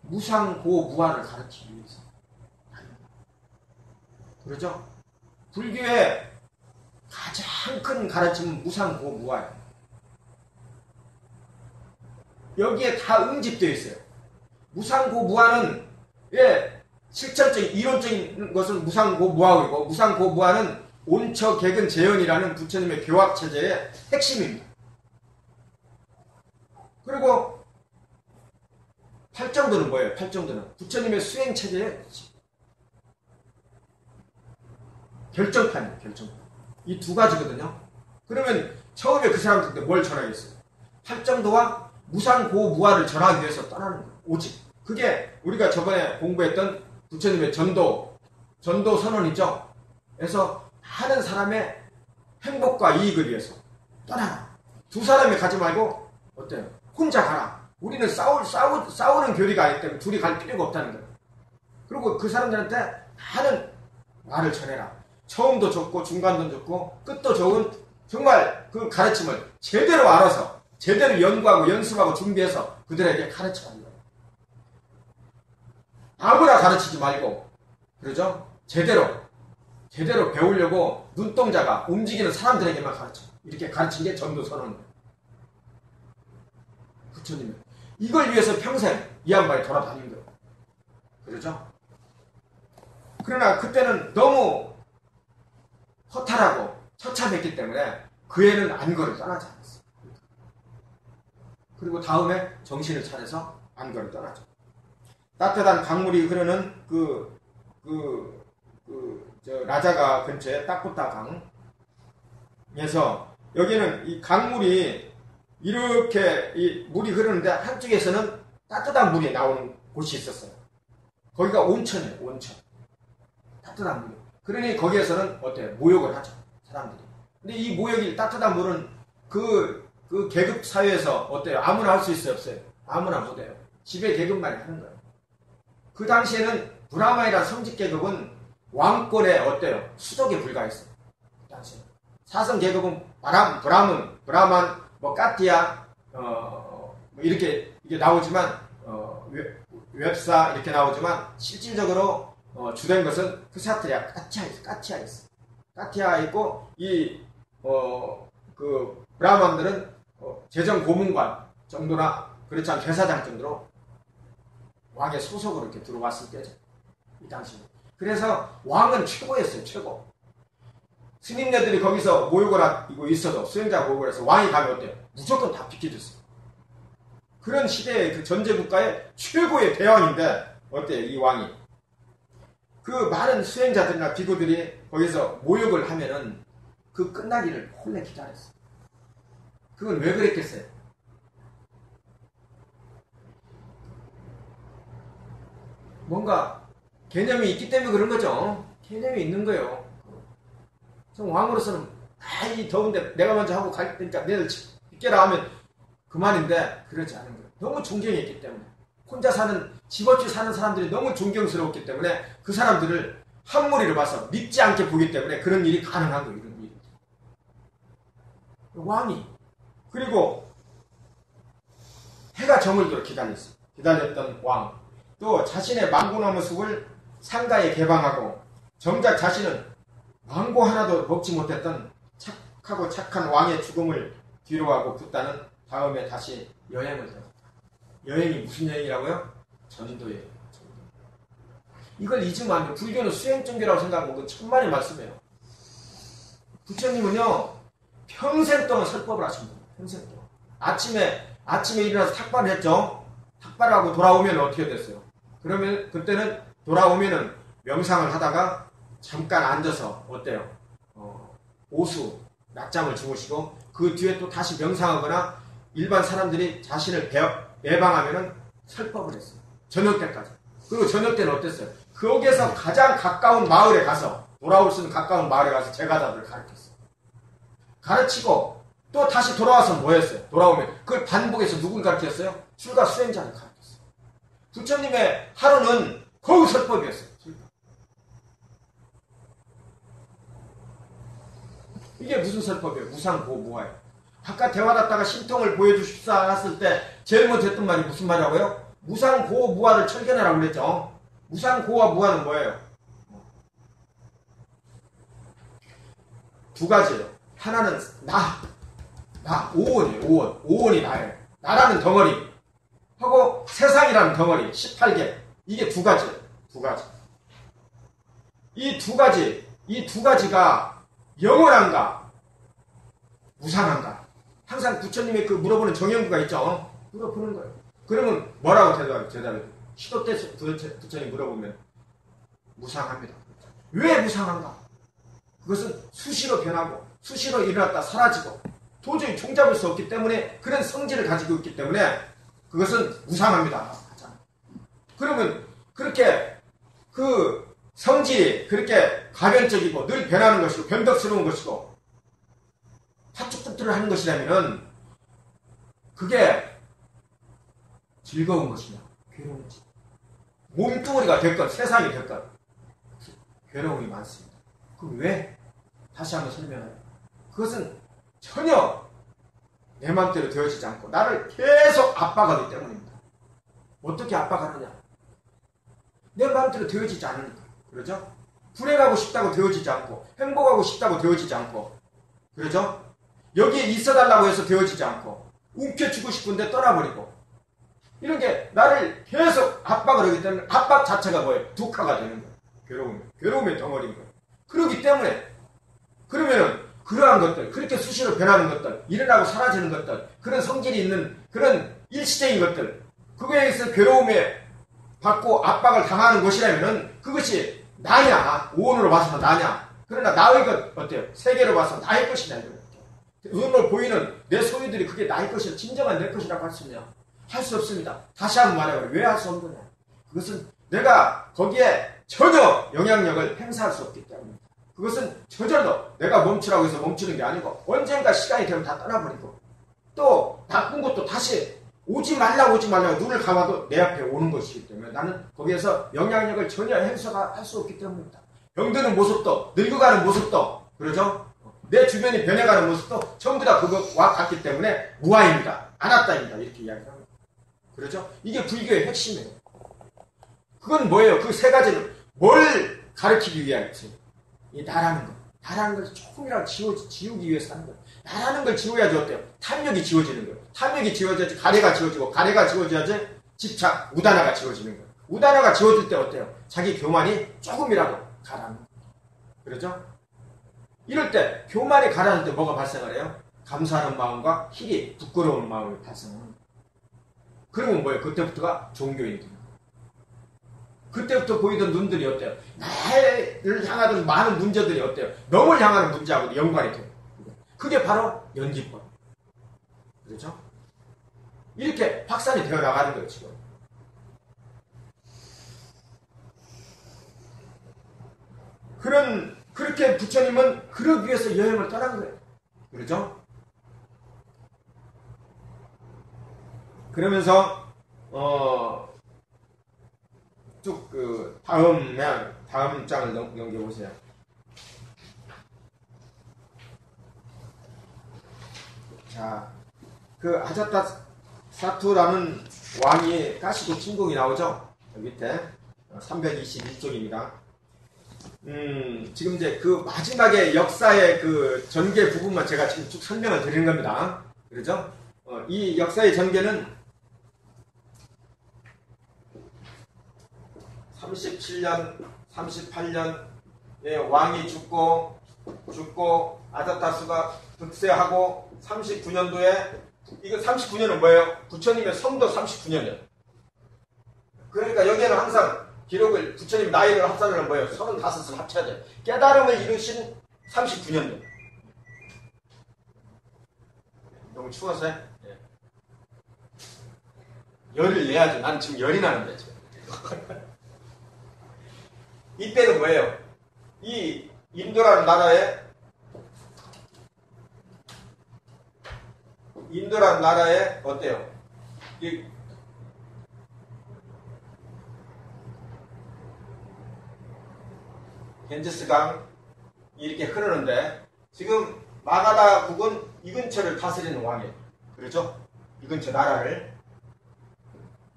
[SPEAKER 1] 무상고무아를 가르치기 위해서. 그렇죠? 불교의 가장 큰 가르침은 무상고무아예요. 여기에 다 응집되어 있어요. 무상고무아는 실천적인 이론적인 것은 무상고무아이고 무상고무아는 온처객은 재현이라는 부처님의 교학체제의 핵심입니다. 그리고 팔정도는 뭐예요? 팔정도는 부처님의 수행체제의 결정판이에요. 결정판. 이 두 가지거든요. 그러면 처음에 그 사람들한테 뭘 전하겠어요? 팔정도와 무상고무아를 전하기 위해서 떠나는 거예요. 오직. 그게 우리가 저번에 공부했던 부처님의 전도 선언이죠. 그래서 많은 사람의 행복과 이익을 위해서 떠나라. 두 사람이 가지 말고 어때요? 혼자 가라. 우리는 싸우는 교리가 아니기 때문에 둘이 갈 필요가 없다는 거예요. 그리고 그 사람들한테 많은 말을 전해라. 처음도 좋고 중간도 좋고 끝도 좋은 정말 그 가르침을 제대로 알아서 제대로 연구하고 연습하고 준비해서 그들에게 가르쳐가는 거예요. 아무나 가르치지 말고, 그러죠? 제대로 배우려고 눈동자가 움직이는 사람들에게만 가르쳐. 이렇게 가르친 게 전도선언이에요. 부처님은. 이걸 위해서 평생 이 양반이 돌아다닌 거예요. 그러죠? 그러나 그때는 너무 허탈하고 처참했기 때문에 그 애는 안거를 떠나지 않았어요. 그리고 다음에 정신을 차려서 안거를 떠나죠. 따뜻한 강물이 흐르는 라자가 근처에 따쿠타 강에서 여기는 이 강물이 이렇게 이 물이 흐르는데 한쪽에서는 따뜻한 물이 나오는 곳이 있었어요. 거기가 온천이에요, 온천. 따뜻한 물이. 그러니 거기에서는 어때요? 모욕을 하죠, 사람들이. 근데 이 모욕이 따뜻한 물은 그 계급 사회에서 어때요? 아무나 할 수 있어요, 없어요? 아무나 못해요. 지배 계급만이 하는 거예요. 그 당시에는 브라마이라는 성직 계급은 왕권에 어때요? 수족에 불과했어요. 그 당시에는. 사성 계급은 브라만, 뭐 까띠아, 뭐 이렇게 나오지만 웹사 이렇게 나오지만 실질적으로 주된 것은 크사트리아, 까티아 있어. 까티아 있고 그 브라만들은 재정 고문관 정도나 그렇지 않은 대사장 정도로 왕의 소속으로 이렇게 들어왔을 때죠. 이 당시에. 그래서 왕은 최고였어요, 최고. 스님네들이 거기서 모욕을 하고 있어도 수행자 모욕을 해서 왕이 가면 어때요? 무조건 다 비켜줬어요. 그런 시대의 그 전제국가의 최고의 대왕인데 어때요, 이 왕이? 그 많은 수행자들이나 비구들이 거기서 모욕을 하면은 그 끝나기를 홀래 기다렸어요. 그건 왜 그랬겠어요? 뭔가 개념이 있기 때문에 그런 거죠. 개념이 있는 거예요. 왕으로서는 이 더운데 내가 먼저 하고 갈 테니까 너희들 비켜라 하면 그만인데 그러지 않은 거예요. 너무 존경했기 때문에. 혼자 집 없이 사는 사람들이 너무 존경스러웠기 때문에 그 사람들을 한 무리를 봐서 믿지 않게 보기 때문에 그런 일이 가능한 거예요. 이런 일이. 왕이 그리고 해가 저물도록 기다렸던 왕, 또 자신의 망고나무 숲을 상가에 개방하고 정작 자신은 망고 하나도 먹지 못했던 착하고 착한 왕의 죽음을 뒤로하고 붓다는 다음에 다시 여행을 들었다. 여행이 무슨 여행이라고요? 전도여행. 이걸 잊으면 안 돼요. 불교는 수행종교라고 생각하면 그건 천만의 말씀이에요. 부처님은요 평생 동안 설법을 하신 거예요. 평생 동안. 아침에 일어나서 탁발을 했죠. 탁발하고 돌아오면 어떻게 됐어요? 그러면 그때는 돌아오면은 명상을 하다가 잠깐 앉아서 어때요? 오수 낮잠을 주무시고 그 뒤에 또 다시 명상하거나 일반 사람들이 자신을 예방하면은 설법을 했어요. 저녁 때까지. 그리고 저녁 때는 어땠어요? 거기에서 가장 가까운 마을에 가서 돌아올 수 있는 가까운 마을에 가서 제가다들을 가르쳤어요. 가르치고 또 다시 돌아와서 뭐 했어요? 돌아오면 그걸 반복해서 누굴 가르쳤어요? 출가 수행자를 가르쳤어요. 부처님의 하루는 거의 설법이었어요. 이게 무슨 설법이에요? 무상고무화예요. 아까 대화했다가 신통을 보여주십사 했을 때 제일 먼저 했던 말이 무슨 말이라고요? 무상고무화를 철견하라고 그랬죠. 무상고와 무화는 뭐예요? 두 가지예요. 하나는 오원이에요. 오원이 나예요. 나라는 덩어리 하고 세상이라는 덩어리 18개. 이게 두 가지예요. 두 가지. 이 두 가지가 영원한가 무상한가? 항상 부처님의 그 물어보는 정형구가 있죠. 물어보는 거예요. 그러면 뭐라고 대답해요? 시도 때 부처님 물어보면 무상합니다. 왜 무상한가? 그것은 수시로 변하고 수시로 일어났다 사라지고 도저히 종잡을 수 없기 때문에 그런 성질을 가지고 있기 때문에 그것은 무상합니다. 그러면 그렇게 그 성질이 그렇게 가변적이고 늘 변하는 것이고 변덕스러운 것이고 파축tuk들을 하는 것이라면 그게 즐거운 것이냐 괴로운 것이냐 몸뚱어리가 됐건 세상이 됐건 괴로움이 많습니다. 그럼 왜? 다시 한번 설명해요. 그것은 전혀 내 마음대로 되어지지 않고 나를 계속 압박하기 때문입니다. 어떻게 압박하느냐? 내 마음대로 되어지지 않으니까. 그러죠? 불행하고 싶다고 되어지지 않고 행복하고 싶다고 되어지지 않고 그러죠? 여기에 있어달라고 해서 되어지지 않고 움켜쥐고 싶은데 떠나버리고 이런 게 나를 계속 압박을 하기 때문에 압박 자체가 뭐예요? 두카가 되는 거예요. 괴로움의 덩어리인 거예요. 그렇기 때문에 그러면은 그러한 것들, 그렇게 수시로 변하는 것들, 일어나고 사라지는 것들, 그런 성질이 있는 그런 일시적인 것들, 그거에 의해서 괴로움에 받고 압박을 당하는 것이라면은 그것이 나냐, 오온으로 봐서는 나냐. 그러나 나의 것 어때요? 세계로 봐서 나의 것이냐 이거예요. 눈으로 보이는 내 소유들이 그게 나의 것이라 진정한 내 것이라고 할 수 있냐? 할 수 없습니다. 다시 한번 말해봐요. 왜 할 수 없는 거냐? 그것은 내가 거기에 전혀 영향력을 행사할 수 없기 때문입니다. 그것은 저절로 내가 멈추라고 해서 멈추는 게 아니고 언젠가 시간이 되면 다 떠나버리고 또 나쁜 것도 다시 오지 말라고 눈을 감아도 내 앞에 오는 것이기 때문에 나는 거기에서 영향력을 전혀 행사할 수 없기 때문입니다. 병드는 모습도 늙어가는 모습도 그러죠? 내 주변이 변해가는 모습도 전부 다 그것과 같기 때문에 무아입니다. 아나따입니다. 이렇게 이야기합니다. 그렇죠? 이게 불교의 핵심이에요. 그건 뭐예요? 그 세 가지는 뭘 가르치기 위함이지? 이 나라는 것. 나라는 걸 조금이라도 지우기 위해서 하는 거예요. 나라는 걸 지워야지 어때요? 탐욕이 지워지는 거예요. 탐욕이 지워져야지 가래가 지워지고 가래가 지워져야지 집착, 우다나가 지워지는 거예요. 우다나가 지워질 때 어때요? 자기 교만이 조금이라도 가라앉는 거예요. 그렇죠? 이럴 때 교만이 가라앉을 때 뭐가 발생을 해요? 감사하는 마음과 희리, 부끄러운 마음이 발생하는 거예요. 그러면 뭐예요? 그때부터가 종교인입니다. 그때부터 보이던 눈들이 어때요? 나를 향하던 많은 문제들이 어때요? 너를 향하는 문제하고 연관이 돼요. 그게 바로 연기법. 그렇죠? 이렇게 확산이 되어 나가는 거예요, 지금. 그렇게 부처님은 그러기 위해서 여행을 떠난 거예요. 그렇죠? 그러면서, 쭉 다음 장을 넘겨보세요. 자, 그 아자타사투라는 왕이 가시고 침공이 나오죠? 여기 밑에 321쪽입니다. 지금 이제 그 마지막에 역사의 그 전개 부분만 제가 지금 쭉 설명을 드리는 겁니다. 그렇죠? 이 역사의 전개는 37년, 38년에 왕이 죽고 아자타수가 득세하고 39년도에 이거 39년은 뭐예요? 부처님의 성도 39년이에요. 그러니까 여기에는 항상 기록을 부처님 나이를 합산하는 뭐예요? 35을 합쳐야 돼요. 깨달음을 이루신 39년도. 너무 추워서요? 예. 열을 내야죠. 난 지금 열이 나는데 지금. 이때는 뭐예요? 이 인도라는 나라에 어때요? 이 겐지스강 이렇게 흐르는데 지금 마가다국은 이 근처를 다스리는 왕이에요. 그렇죠? 이 근처 나라를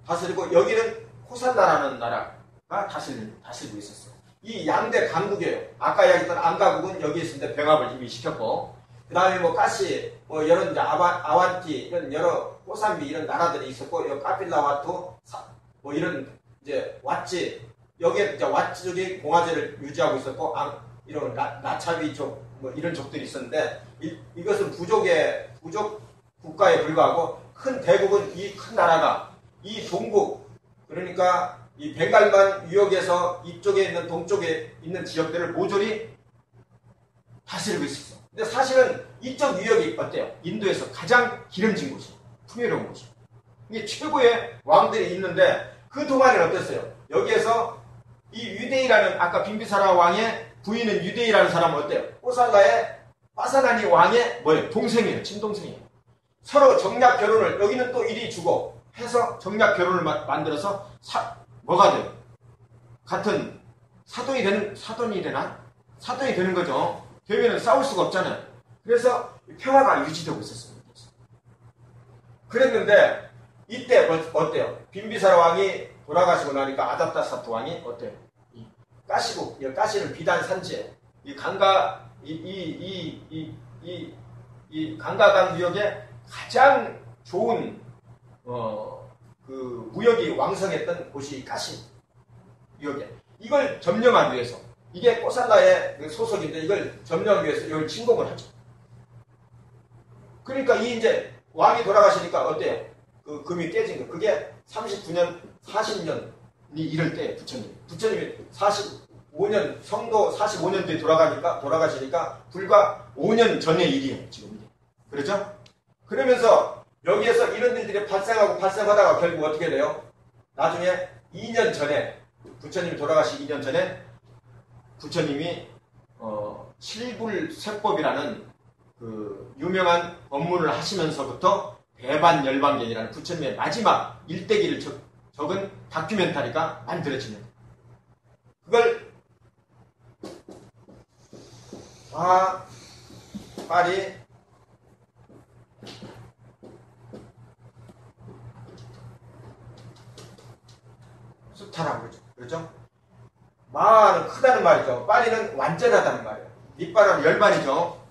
[SPEAKER 1] 다스리고 여기는 호산나라는 나라가 다스리고 있었어요. 이 양대 강국이에요. 아까 이야기했던 안가국은 여기 있었는데 병합을 이미 시켰고 그 다음에 뭐 가시, 뭐 이런 이제 아완티 이런 여러 꼬산비 이런 나라들이 있었고 여기 카필라와토 뭐 이런 이제 왓지 여기에 이제 왓지 쪽이 공화제를 유지하고 있었고 이런 나차비 쪽 뭐 이런 족들이 있었는데 이것은 부족 국가에 불과하고 큰 대국은 이 큰 나라가 이 동국 그러니까 이 벵갈만 유역에서 이쪽에 있는 동쪽에 있는 지역들을 모조리 다스리고 있었어. 근데 사실은 이쪽 유역이 어때요? 인도에서 가장 기름진 곳이에요. 풍요로운 곳이에요. 이게 최고의 왕들이 있는데 그 동안에는 어땠어요? 여기에서 이 유대이라는 아까 빈비사라 왕의 부인은 유대이라는 사람은 어때요? 호살라의 파사나니 왕의 뭐예요? 동생이에요. 친동생이에요. 서로 정략 결혼을 여기는 또 이리 주고 해서 정략 결혼을 만들어서 뭐가 돼요? 같은 사돈이 되는 거죠. 되면은 싸울 수가 없잖아요. 그래서 평화가 유지되고 있었습니다. 그랬는데 이때 어때요? 빈비사라 왕이 돌아가시고 나니까 아자타사투 왕이 어때요? 가시국, 가시는 비단 산지에 이 강가강 유역에 가장 좋은 그 무역이 왕성했던 곳이 가시 유역에 이걸 점령하기 위해서 이게 꼬살라의 소속인데 이걸 점령하기 위해서 이걸 침공을 하죠.
[SPEAKER 3] 그러니까 이 이제 왕이 돌아가시니까 어때요? 그 금이 깨진 거. 그게 39년, 40년이 이럴 때 부처님이 45년, 성도 45년 뒤에 돌아가시니까 불과 5년 전의 일이에요, 지금. 그렇죠? 그러면서 여기에서 이런 일들이 발생하다가 결국 어떻게 돼요? 나중에 2년 전에, 부처님이 돌아가시기 2년 전에 부처님이 칠불세법이라는 그 유명한 법문을 하시면서부터 대반열반경이라는 부처님의 마지막 일대기를 적은 다큐멘터리가 만들어집니다. 그걸 빨리 수타라고 그러죠. 그렇죠? 마는 크다는 말이죠. 빠리는 완전하다는 말이에요. 밑바라는 열반이죠.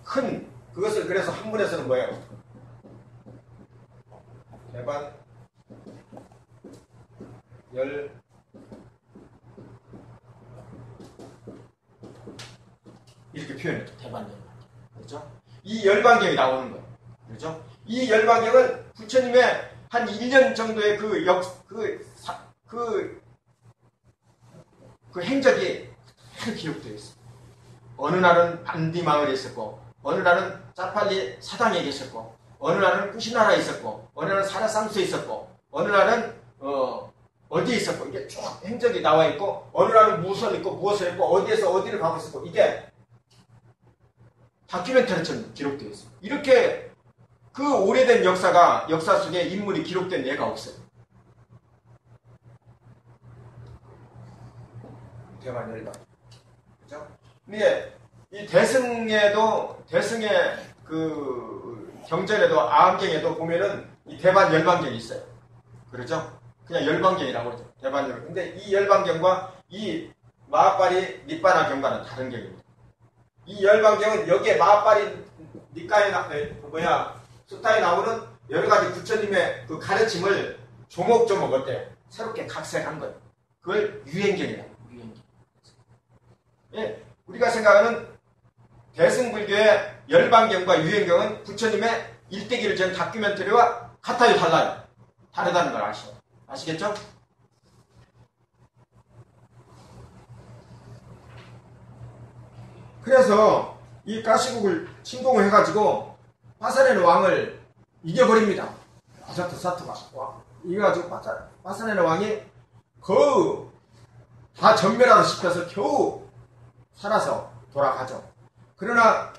[SPEAKER 3] 큰 그것을 그래서 한문에서는 뭐예요? 대반 열 이렇게 표현했죠. 대반 열반. 그렇죠? 이 열반경이 나오는 거예요. 그렇죠? 이 열반경은 부처님의 한 1년 정도의 그 행적이 다 기록되어 있어요. 어느 날은 반디마을에 있었고, 어느 날은 짜팔리 사당에 계셨고, 어느 날은 쿠시나라에 있었고, 어느 날은 사라상수에 있었고, 어느 날은 어디에 있었고, 이게 쭉 행적이 나와 있고, 어느 날은 무엇을 있고, 무엇을 했고, 어디에서 어디를 가고 있었고, 이게 다큐멘터리처럼 기록되어 있어요. 이렇게 그 오래된 역사 속에 인물이 기록된 예가 없어요. 대만열반. 그죠? 근데 이 대승의 그 경전에도 아함경에도 보면은 이 대반열반경이 있어요. 그렇죠? 그냥 열반경이라고 그러죠. 대반열반. 근데 이 열반경과 이 마하파리 니빠나 경과는 다른 경입니다. 이 열반경은 여기에 마하파리 니까에 수타에 나오는 여러 가지 부처님의 그 가르침을 조목조목 어때요? 새롭게 각색한 거예요. 그걸 유행경이라고. 예, 우리가 생각하는 대승불교의 열반경과 유행경은 부처님의 일대기를 전 다큐멘터리와 같아요, 달라요? 다르다는 걸 아시겠죠? 그래서 이 가시국을 침공을 해가지고 파사레는 왕을 이겨버립니다. 아자트 사트가 이겨가지고 파사레는 왕이 거의 다 전멸하다시피 겨우 살아서 돌아가죠. 그러나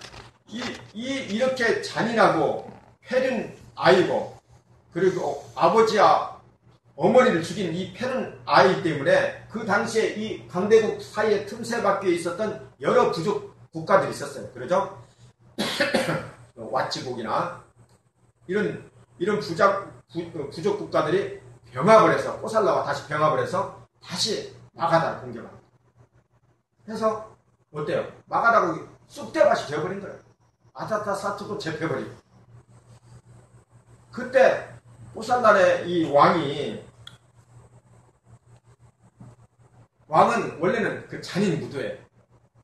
[SPEAKER 3] 이렇게 잔인하고 패른 아이고 그리고 아버지와 어머니를 죽인 이 패른 아이 때문에 그 당시에 이 강대국 사이에 틈새 밖에 있었던 여러 부족 국가들이 있었어요. 그러죠? 와치국이나 이런 부족 국가들이 병합을 해서 꼬살라와 다시 병합을 해서 다시 마가다를 공격합니다. 그래서 어때요? 마가다국이 쑥대밭이 되어버린 거예요. 아타타 사투도 잡혀버리고. 그때 꼬살라의 이 왕은 원래는 그 잔인 무도예요.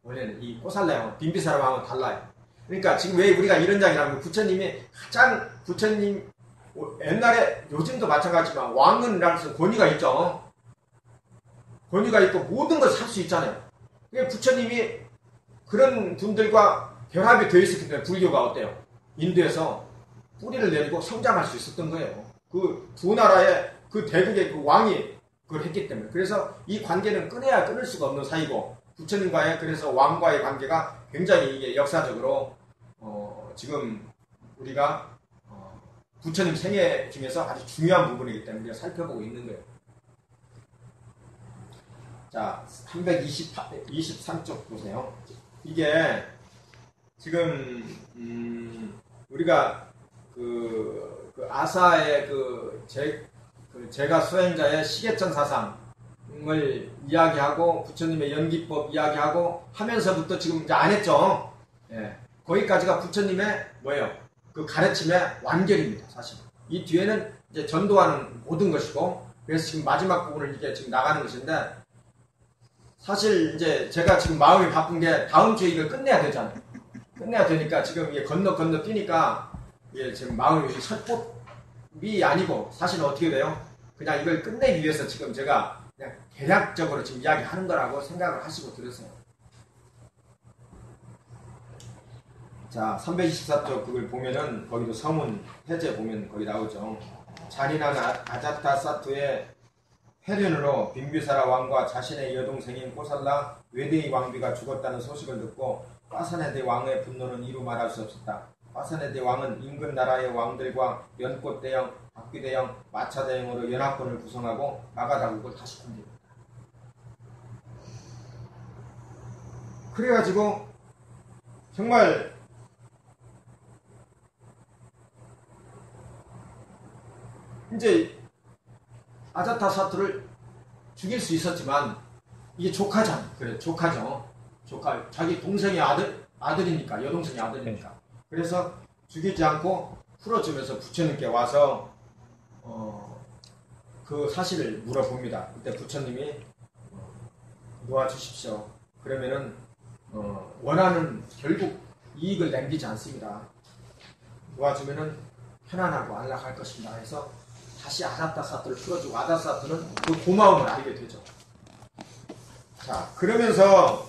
[SPEAKER 3] 원래는 이 꼬살라 왕은 빈비사라 왕은 달라요. 그러니까 지금 왜 우리가 이런 이야기를 부처님이 부처님 옛날에 요즘도 마찬가지지만 왕은이라는 권위가 있죠. 권위가 있고 모든 걸 살 수 있잖아요. 부처님이 그런 분들과 결합이 되어 있었기 때문에 불교가 어때요? 인도에서 뿌리를 내리고 성장할 수 있었던 거예요. 그 두 나라의 그 대국의 그 왕이 그걸 했기 때문에. 그래서 이 관계는 끊어야 끊을 수가 없는 사이고 부처님과의 그래서 왕과의 관계가 굉장히 이게 역사적으로 지금 우리가 부처님 생애 중에서 아주 중요한 부분이기 때문에 우리가 살펴보고 있는 거예요. 자, 323쪽 보세요. 이게 지금 우리가 그 아사의 제가 수행자의 시계천 사상을 이야기하고 부처님의 연기법 이야기하고 하면서부터 지금 이제 안 했죠. 예. 거기까지가 부처님의 그 가르침의 완결입니다. 사실 이 뒤에는 이제 전도하는 모든 것이고 그래서 지금 마지막 부분을 이게 지금 나가는 것인데 사실 이제 제가 지금 마음이 바쁜 게 다음 주에 이걸 끝내야 되잖아요. 끝내야 되니까 지금 이게 건너 뛰니까 이게 지금 마음이 설법이 아니고 사실은 어떻게 돼요? 그냥 이걸 끝내기 위해서 지금 제가 그냥 대략적으로 지금 이야기하는 거라고 생각을 하시고 들으세요. 자, 324쪽 그걸 보면은 거기도 서문 해제 보면 거기 나오죠. 잔인한 아자타사투의 해륜으로 빈비사라 왕과 자신의 여동생인 꼬살라 외대의 왕비가 죽었다는 소식을 듣고 파사네데 왕의 분노는 이루 말할 수 없었다. 파사네데 왕은 인근 나라의 왕들과 연꽃 대영, 박비 대영, 마차 대영으로 연합군을 구성하고 마가다국을 다시 공격했다. 그래가지고 정말 이제 아자타사투를 죽일 수 있었지만 이게 조카잖아. 그래, 조카죠. 조카, 자기 동생의 아들이니까, 여동생의 아들이니까. 그래서 죽이지 않고 풀어주면서 부처님께 와서 그 사실을 물어봅니다. 그때 부처님이 놓아주십시오. 그러면은 원하는 결국 이익을 남기지 않습니다. 놓아주면은 편안하고 안락할 것입니다. 해서 다시 아자타사투를 풀어주고 아자타사투는 그 고마움을 알게 되죠. 자, 그러면서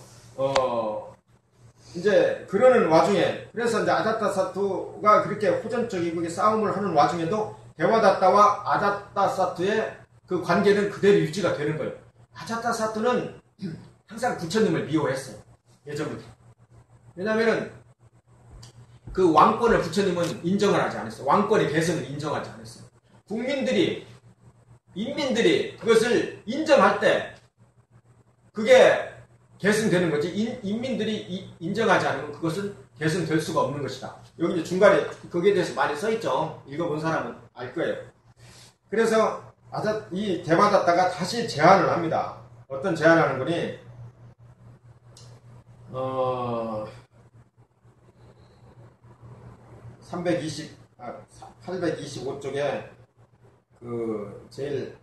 [SPEAKER 3] 이제 그러는 와중에 그래서 이제 아자타사투가 그렇게 호전적이고 싸움을 하는 와중에도 데와다타와 아자타사투의 그 관계는 그대로 유지가 되는 거예요. 아자타사투는 항상 부처님을 미워했어요. 예전부터. 왜냐하면은 그 왕권을 부처님은 인정을 하지 않았어요. 왕권의 개성을 인정하지 않았어요. 인민들이 그것을 인정할 때 그게 계승되는 거지. 인민들이 인정하지 않으면 그것은 계승될 수가 없는 것이다. 여기 이제 중간에 거기에 대해서 많이 써있죠. 읽어본 사람은 알 거예요. 그래서 이 데와다타가 다시 제안을 합니다. 어떤 제안을 하는 거니? 825쪽에 그 제일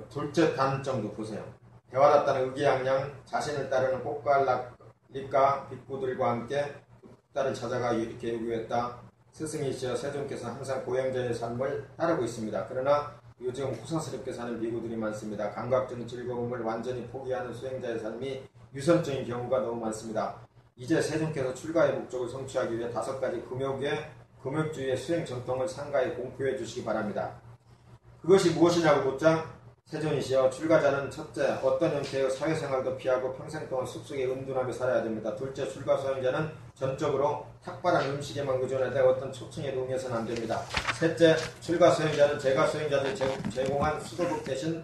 [SPEAKER 3] 둘째 단정도 보세요. 데와다타는 의기양양 자신을 따르는 꽃갈릭과 빅부들과 함께 북달을 찾아가 이렇게 요구했다. 스승이시여 세존께서 항상 고행자의 삶을 따르고 있습니다. 그러나 요즘 호사스럽게 사는 비구들이 많습니다. 감각적인 즐거움을 완전히 포기하는 수행자의 삶이 유선적인 경우가 너무 많습니다. 이제 세존께서 출가의 목적을 성취하기 위해 5가지 금욕주의의 수행 전통을 상가에 공표해 주시기 바랍니다. 그것이 무엇이냐고 묻자 세존이시여 출가자는 첫째 어떤 형태의 사회생활도 피하고 평생 동안 숲속에 은둔하며 살아야 됩니다. 둘째 출가 수행자는 전적으로 탁발한 음식에만 의존하되 어떤 초청에 동의해서는 안 됩니다. 셋째 출가 수행자는 제가 수행자들이 제공한 수도국 대신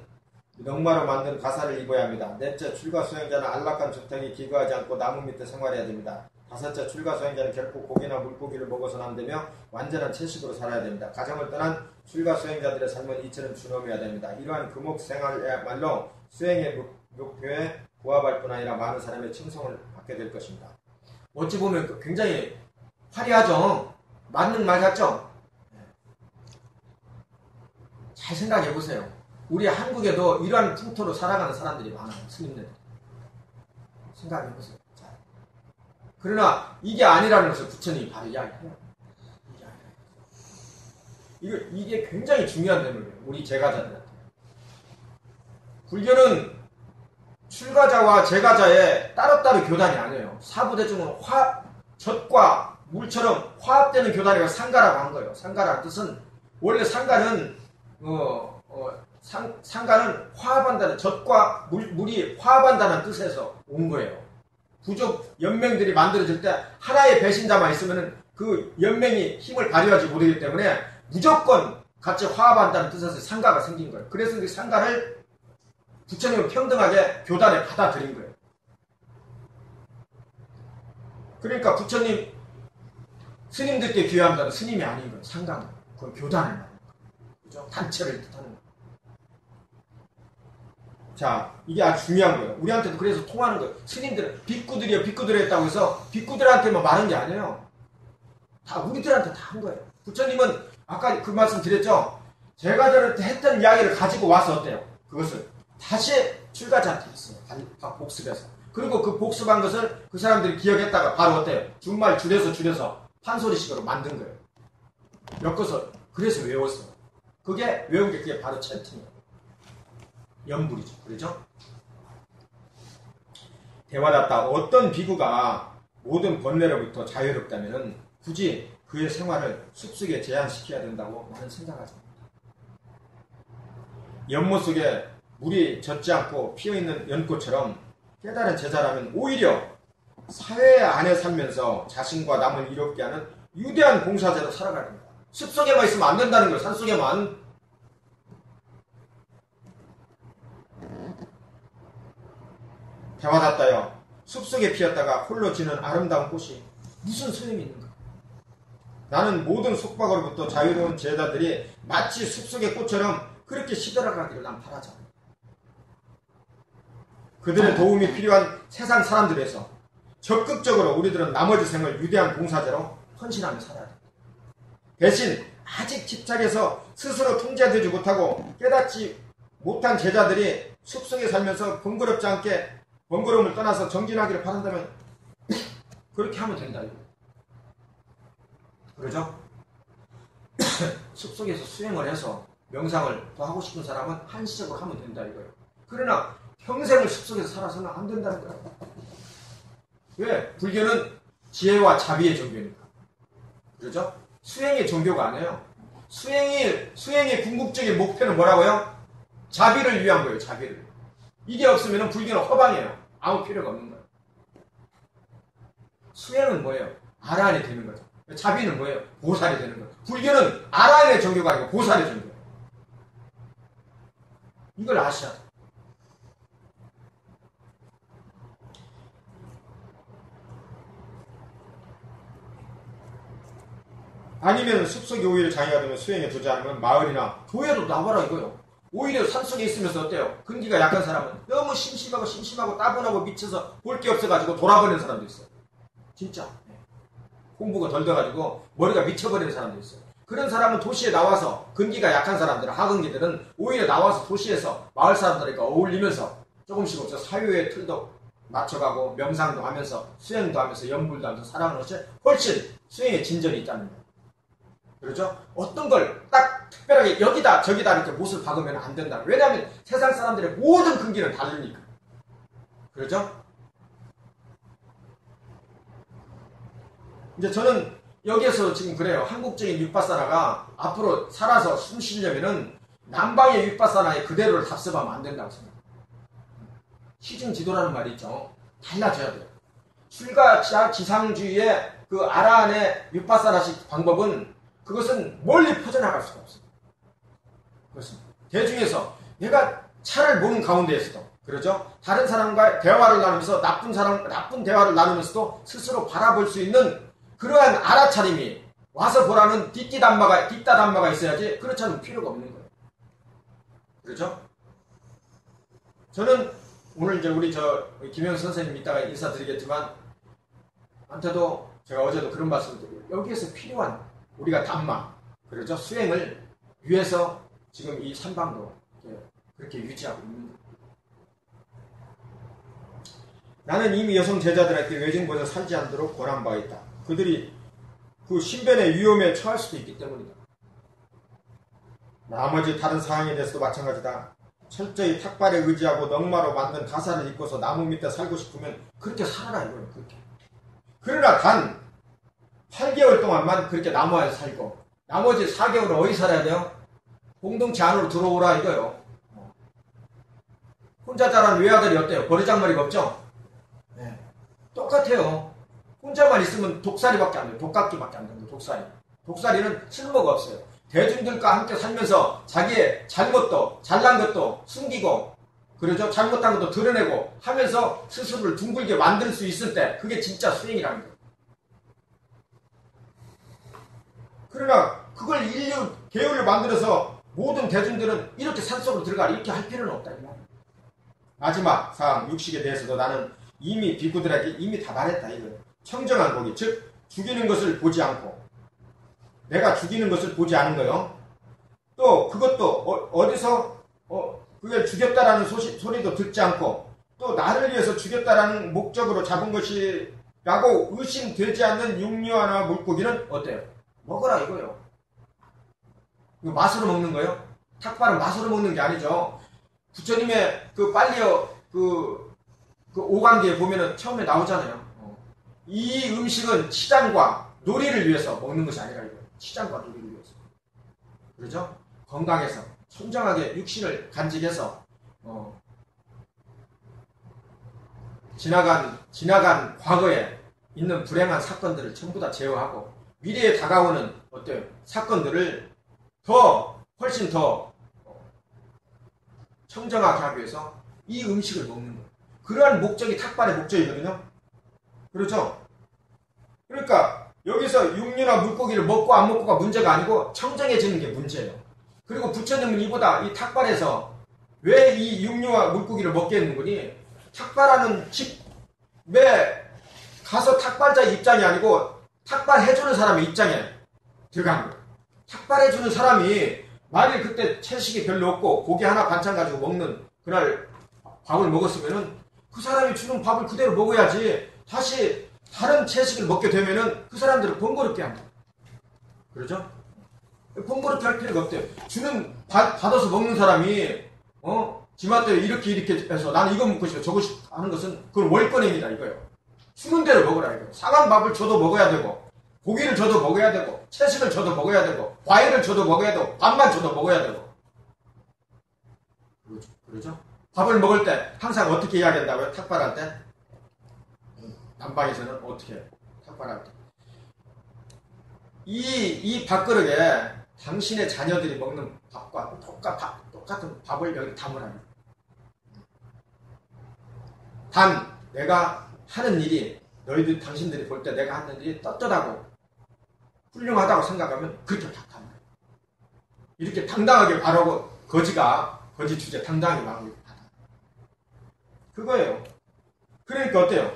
[SPEAKER 3] 넉마로 만든 가사를 입어야 합니다. 넷째 출가 수행자는 안락한 주택에 기거하지 않고 나무 밑에 생활해야 됩니다. 다섯째 출가 수행자는 결코 고기나 물고기를 먹어서는 안 되며 완전한 채식으로 살아야 됩니다. 가정을 떠난 출가 수행자들의 삶은 이처럼 준엄해야 됩니다. 이러한 금옥 생활이야말로 수행의 목표에 부합할 뿐 아니라 많은 사람의 칭송을 받게 될 것입니다. 어찌 보면 굉장히 화려하죠? 맞는 말 같죠? 잘 생각해 보세요. 우리 한국에도 이러한 풍토로 살아가는 사람들이 많아요. 스님들. 생각해 보세요. 그러나 이게 아니라는 것을 부처님이 바로 이야기해요. 이게 굉장히 중요한 내용이에요. 우리 제가자들한테. 불교는 출가자와 제가자의 따로따로 교단이 아니에요. 사부대중은 젖과 물처럼 화합되는 교단이고 상가라고 한 거예요. 상가라는 뜻은 원래 상가는 상가는 화합한다는 젖과 물이 화합한다는 뜻에서 온 거예요. 부족 연맹들이 만들어질 때 하나의 배신자만 있으면 그 연맹이 힘을 발휘하지 못하기 때문에 무조건 같이 화합한다는 뜻에서 상가가 생긴 거예요. 그래서 그 상가를 부처님은 평등하게 교단에 받아들인 거예요. 그러니까 부처님 스님들께 귀화한다는 스님이 아닌 거예요. 상가는. 그건 교단을 말하는 거예요. 그죠? 단체를 뜻하는 거예요. 자, 이게 아주 중요한 거예요. 우리한테도 그래서 통하는 거예요. 스님들은 빅구들이요, 빅구들이 했다고 해서 빅구들한테만 말한 게 아니에요. 다 우리들한테 다 한 거예요. 부처님은 아까 그 말씀 드렸죠? 제가들한테 했던 이야기를 가지고 와서 어때요? 그것을 다시 출가자한테 했어요. 다 복습해서. 그리고 그 복습한 것을 그 사람들이 기억했다가 바로 어때요? 준말 줄여서 판소리식으로 만든 거예요. 엮어서 그래서 외웠어. 그게 외운 게 그게 바로 챈팅이야. 연불이죠. 그렇죠? 대화답다. 어떤 비구가 모든 번뇌로부터 자유롭다면 굳이 그의 생활을 숲속에 제한시켜야 된다고 나는 생각하지 않는다. 연못 속에 물이 젖지 않고 피어있는 연꽃처럼 깨달은 제자라면 오히려 사회 안에 살면서 자신과 남을 이롭게 하는 위대한 봉사자로 살아가야 된다. 숲속에만 있으면 안 된다는 거예요. 산속에만. 대화답다요. 숲속에 피었다가 홀로 지는 아름다운 꽃이 무슨 소용이 있는가? 나는 모든 속박으로부터 자유로운 제자들이 마치 숲속의 꽃처럼 그렇게 시들어가기를 난 바라잖아. 그들의 도움이 필요한 세상 사람들에서 적극적으로 우리들은 나머지 생을 위대한 봉사자로 헌신하며 살아야 돼. 대신 아직 집착해서 스스로 통제되지 못하고 깨닫지 못한 제자들이 숲속에 살면서 번거롭지 않게 번거로움을 떠나서 정진하기를 바란다면 그렇게 하면 된다. 그러죠? 숲속에서 수행을 해서 명상을 더 하고 싶은 사람은 한시적으로 하면 된다 이거예요. 그러나 평생을 숲속에서 살아서는 안 된다는 거예요. 왜? 불교는 지혜와 자비의 종교니까. 그렇죠? 수행의 종교가 아니에요. 수행의 궁극적인 목표는 뭐라고요? 자비를 위한 거예요. 자비를. 이게 없으면 불교는 허방이에요. 아무 필요가 없는 거예요. 수행은 뭐예요? 아라한이 되는 거죠. 자비는 뭐예요? 보살이 되는 거예요. 불교는 아라한의 종교가 아니고 보살의 종교예요. 이걸 아셔야 돼요. 아니면 숲속에 오히려 장애가 되면 수행에 두지 않으면 마을이나 교회로 나와라 이거요. 오히려 산속에 있으면서 어때요? 근기가 약한 사람은 너무 심심하고 따분하고 미쳐서 볼 게 없어가지고 돌아버리는 사람도 있어요. 진짜. 공부가 덜 돼가지고 머리가 미쳐버리는 사람도 있어요. 그런 사람은 도시에 나와서 근기가 약한 사람들은 하근기들은 오히려 나와서 도시에서 마을 사람들과 어울리면서 조금씩 사유의 틀도 맞춰가고 명상도 하면서 수행도 하면서 연불도 하면서 살아가는 것이 훨씬 수행의 진전이 있다는 거예요. 그렇죠? 어떤 걸 딱 특별하게 여기다 저기다 이렇게 못을 박으면 안 된다. 왜냐하면 세상 사람들의 모든 근기는 다르니까. 그렇죠? 이제 저는 여기에서 지금 그래요. 한국적인 윗바사나가 앞으로 살아서 숨 쉬려면은 남방의 윗바사나의 그대로를 답습하면 안 된다고 생각해요. 시중 지도라는 말이 있죠. 달라져야 돼요. 출가지상주의의 그 아라한의 윗바사나식 방법은 그것은 멀리 퍼져나갈 수가 없어요. 그것은 대중에서 내가 차를 모는 가운데에서도 그렇죠? 다른 사람과 대화를 나누면서 나쁜 대화를 나누면서도 스스로 바라볼 수 있는 그러한 알아차림이 와서 보라는 뒷담마가 있어야지 그렇지 않으면 필요가 없는 거예요. 그렇죠? 저는 오늘 이제 우리 김영수 선생님 이따가 인사드리겠지만 한테도 제가 어제도 그런 말씀을 드려요. 여기에서 필요한 우리가 담마, 그렇죠? 수행을 위해서 지금 이 삼방도 그렇게 유지하고 있는 거예요. 나는 이미 여성 제자들에게 외증보다 살지 않도록 권한 바 있다. 그들이 그 신변의 위험에 처할 수도 있기 때문이다. 나머지 다른 사항에 대해서도 마찬가지다. 철저히 탁발에 의지하고 넉마로 만든 가사를 입고서 나무 밑에 살고 싶으면 그렇게 살아라 이거예요. 그렇게. 그러나 단 8개월 동안만 그렇게 나무에서 살고 나머지 4개월은 어디 살아야 돼요? 공동체 안으로 들어오라 이거예요. 혼자 자란 외아들이 어때요? 버리장머리가 없죠? 네. 똑같아요. 혼자만 있으면 독살이밖에 안 돼요. 독각기밖에 안 돼요. 독살이는 쓸모가 없어요. 대중들과 함께 살면서 자기의 잘못도 잘난 것도 숨기고 그러죠? 잘못한 것도 드러내고 하면서 스스로를 둥글게 만들 수 있을 때 그게 진짜 수행이라는 거예요. 그러나 그걸 계율을 만들어서 모든 대중들은 이렇게 산속으로 들어가 이렇게 할 필요는 없다. 마지막 사항 육식에 대해서도 나는 이미 비구들에게 이미 다 말했다 이거예요. 청정한 고기, 즉 죽이는 것을 보지 않고 내가 죽이는 것을 보지 않은 거요. 또 그것도 어디서 그걸 죽였다라는 소리도 듣지 않고 또 나를 위해서 죽였다라는 목적으로 잡은 것이라고 의심되지 않는 육류나 물고기는 어때요? 먹어라 이거요. 이거 맛으로 먹는 거예요? 탁발은 맛으로 먹는 게 아니죠. 부처님의 그 빨리어 그 오간기에 보면은 처음에 나오잖아요. 이 음식은 치장과 놀이를 위해서 먹는 것이 아니라 이거예요. 치장과 놀이를 위해서. 그렇죠? 건강해서 청정하게 육신을 간직해서 지나간 과거에 있는 불행한 사건들을 전부 다 제어하고 미래에 다가오는 어때요? 사건들을 훨씬 더 청정하게 하기 위해서 이 음식을 먹는 거예요. 그러한 목적이 탁발의 목적이거든요. 그렇죠? 그러니까 여기서 육류나 물고기를 먹고 안 먹고가 문제가 아니고 청정해지는 게 문제예요. 그리고 부처님은 이보다 이 탁발에서 왜 이 육류와 물고기를 먹게 했는 거니? 탁발하는 집에 가서 탁발자의 입장이 아니고 탁발해주는 사람의 입장에 들어간 거예요. 탁발해주는 사람이 만일 그때 채식이 별로 없고 고기 하나 반찬 가지고 먹는 그날 밥을 먹었으면은 그 사람이 주는 밥을 그대로 먹어야지 다시 다른 채식을 먹게 되면은 그 사람들을 번거롭게 합니다. 그렇죠? 번거롭게 할 필요가 없대요. 받아서 먹는 사람이 지맛대로 이렇게 해서 나는 이거 먹고 싶어 저거 싶어 하는 것은 그건 월권행위다 이거예요. 주는 대로 먹으라 이거예요. 상한 밥을 줘도 먹어야 되고 고기를 줘도 먹어야 되고 채식을 줘도 먹어야 되고 과일을 줘도 먹어야 되고 밥만 줘도 먹어야 되고 그렇죠? 밥을 먹을 때 항상 어떻게 해야 된다고요? 탁발할 때? 남방에서는 어떻게 해요? 탁발할 때 이 밥그릇에 당신의 자녀들이 먹는 밥과 똑같은 밥을 여기 담으라. 단 내가 하는 일이 너희들 당신들이 볼 때 내가 하는 일이 떳떳하고 훌륭하다고 생각하면 그렇게 답하는 거예요. 이렇게 당당하게 바라고 거지 주제 당당하게 말하고 받아. 그거예요. 그러니까 어때요?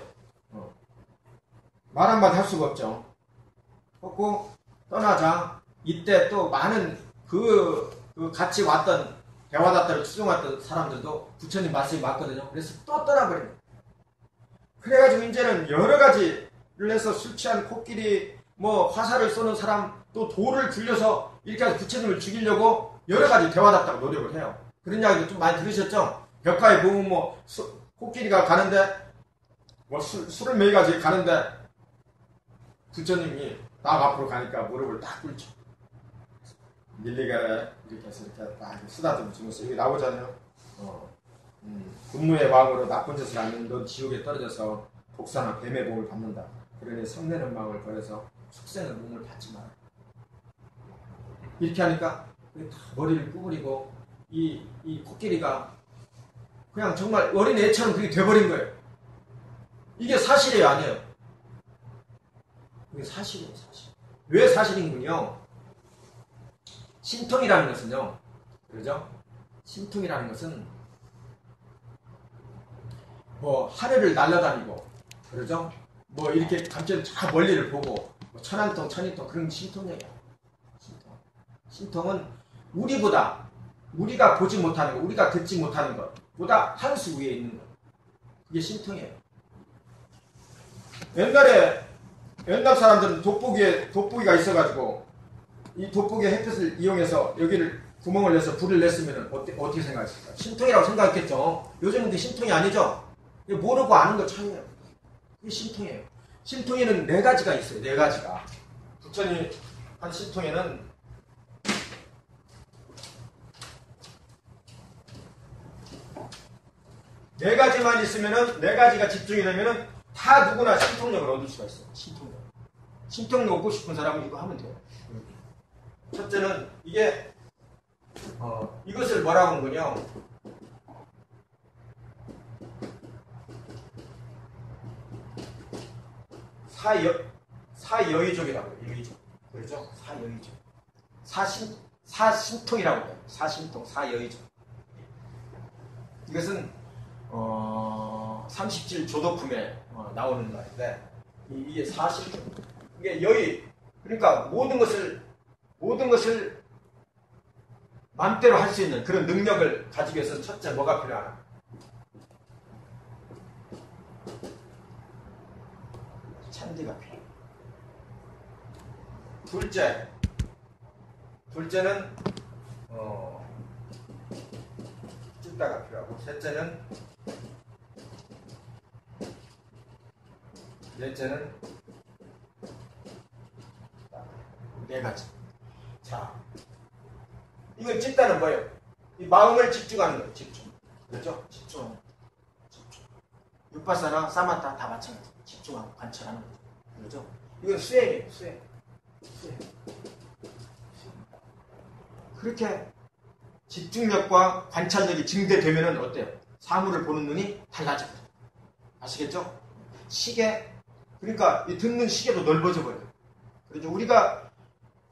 [SPEAKER 3] 말 한마디 할 수가 없죠. 없고 떠나자. 이때 또 많은 같이 왔던 대화다타를 추종했던 사람들도 부처님 말씀이 맞거든요. 그래서 또 떠나버려요. 그래가지고 이제는 여러 가지를 해서 술 취한 코끼리, 화살을 쏘는 사람, 또 돌을 굴려서 이렇게 해서 부처님을 죽이려고 여러 가지 대화답다고 노력을 해요. 그런 이야기도 좀 많이 들으셨죠? 벽가에 보면 코끼리가 가는데, 술을 매가지고 가는데, 부처님이 딱 앞으로 가니까 무릎을 딱 꿇죠. 밀리가라, 이렇게 해서 이렇게 딱 쓰다듬어 주면서 여기 나오잖아요. 분노의 마음으로 나쁜 짓을 하면 넌 지옥에 떨어져서 독사나 뱀의 몸을 받는다. 그러니 성내는 마음을 버려서 축생의 몸을 받지 마라. 이렇게 하니까 다 머리를 구부리고 이 코끼리가 그냥 정말 어린 애처럼 그게 돼버린 거예요. 이게 사실이에요, 아니에요? 이게 사실이에요, 사실. 왜 사실인군요? 신통이라는 것은요, 그러죠? 신통이라는 것은 하늘을 날아다니고, 그러죠? 이렇게 갑자기 저 멀리를 보고, 천안통, 천인통, 그런 신통이에요. 신통은 우리가 보지 못하는 것, 우리가 듣지 못하는 것보다 한 수 위에 있는 것. 그게 신통이에요. 옛날 사람들은 돋보기가 있어가지고, 이 돋보기의 햇빛을 이용해서 여기를 구멍을 내서 불을 냈으면 어떻게 생각했을까요? 신통이라고 생각했겠죠. 요즘은 그게 신통이 아니죠. 모르고 아는 것 차이예요. 그게 신통이에요. 신통에는 4가지가 있어요. 4가지가. 부처님 한 신통에는 네 가지만 있으면은 4가지가 집중이 되면은 다 누구나 신통력을 얻을 수가 있어요. 신통력 얻고 싶은 사람은 이거 하면 돼요. 첫째는 이게 이것을 뭐라고 하는군요. 사여의족이라고 해요. 여의족. 그렇죠? 사여의족. 사신통이라고 해요. 사신통, 사여의족. 이것은 37조도품에 나오는 말인데 이게 사신통. 이게 그러니까 모든 것을 맘대로 할 수 있는 그런 능력을 가지기 위해서 첫째 뭐가 필요하나? 찬디가 필요해. 둘째는 찝다가 필요하고, 넷째는 네 가지. 자, 이건 찝다는 뭐예요? 이 마음을 집중하는 거예요. 집중. 그렇죠? 집중. 육바사나 사마타 다 마찬가지. 집중하고 관찰하는 거죠. 그렇죠? 이건 수행이에요. 수행. 그렇게 집중력과 관찰력이 증대되면 어때요? 사물을 보는 눈이 달라져요. 아시겠죠? 시계, 그러니까 이 듣는 시계도 넓어져 버려요. 그렇죠? 우리가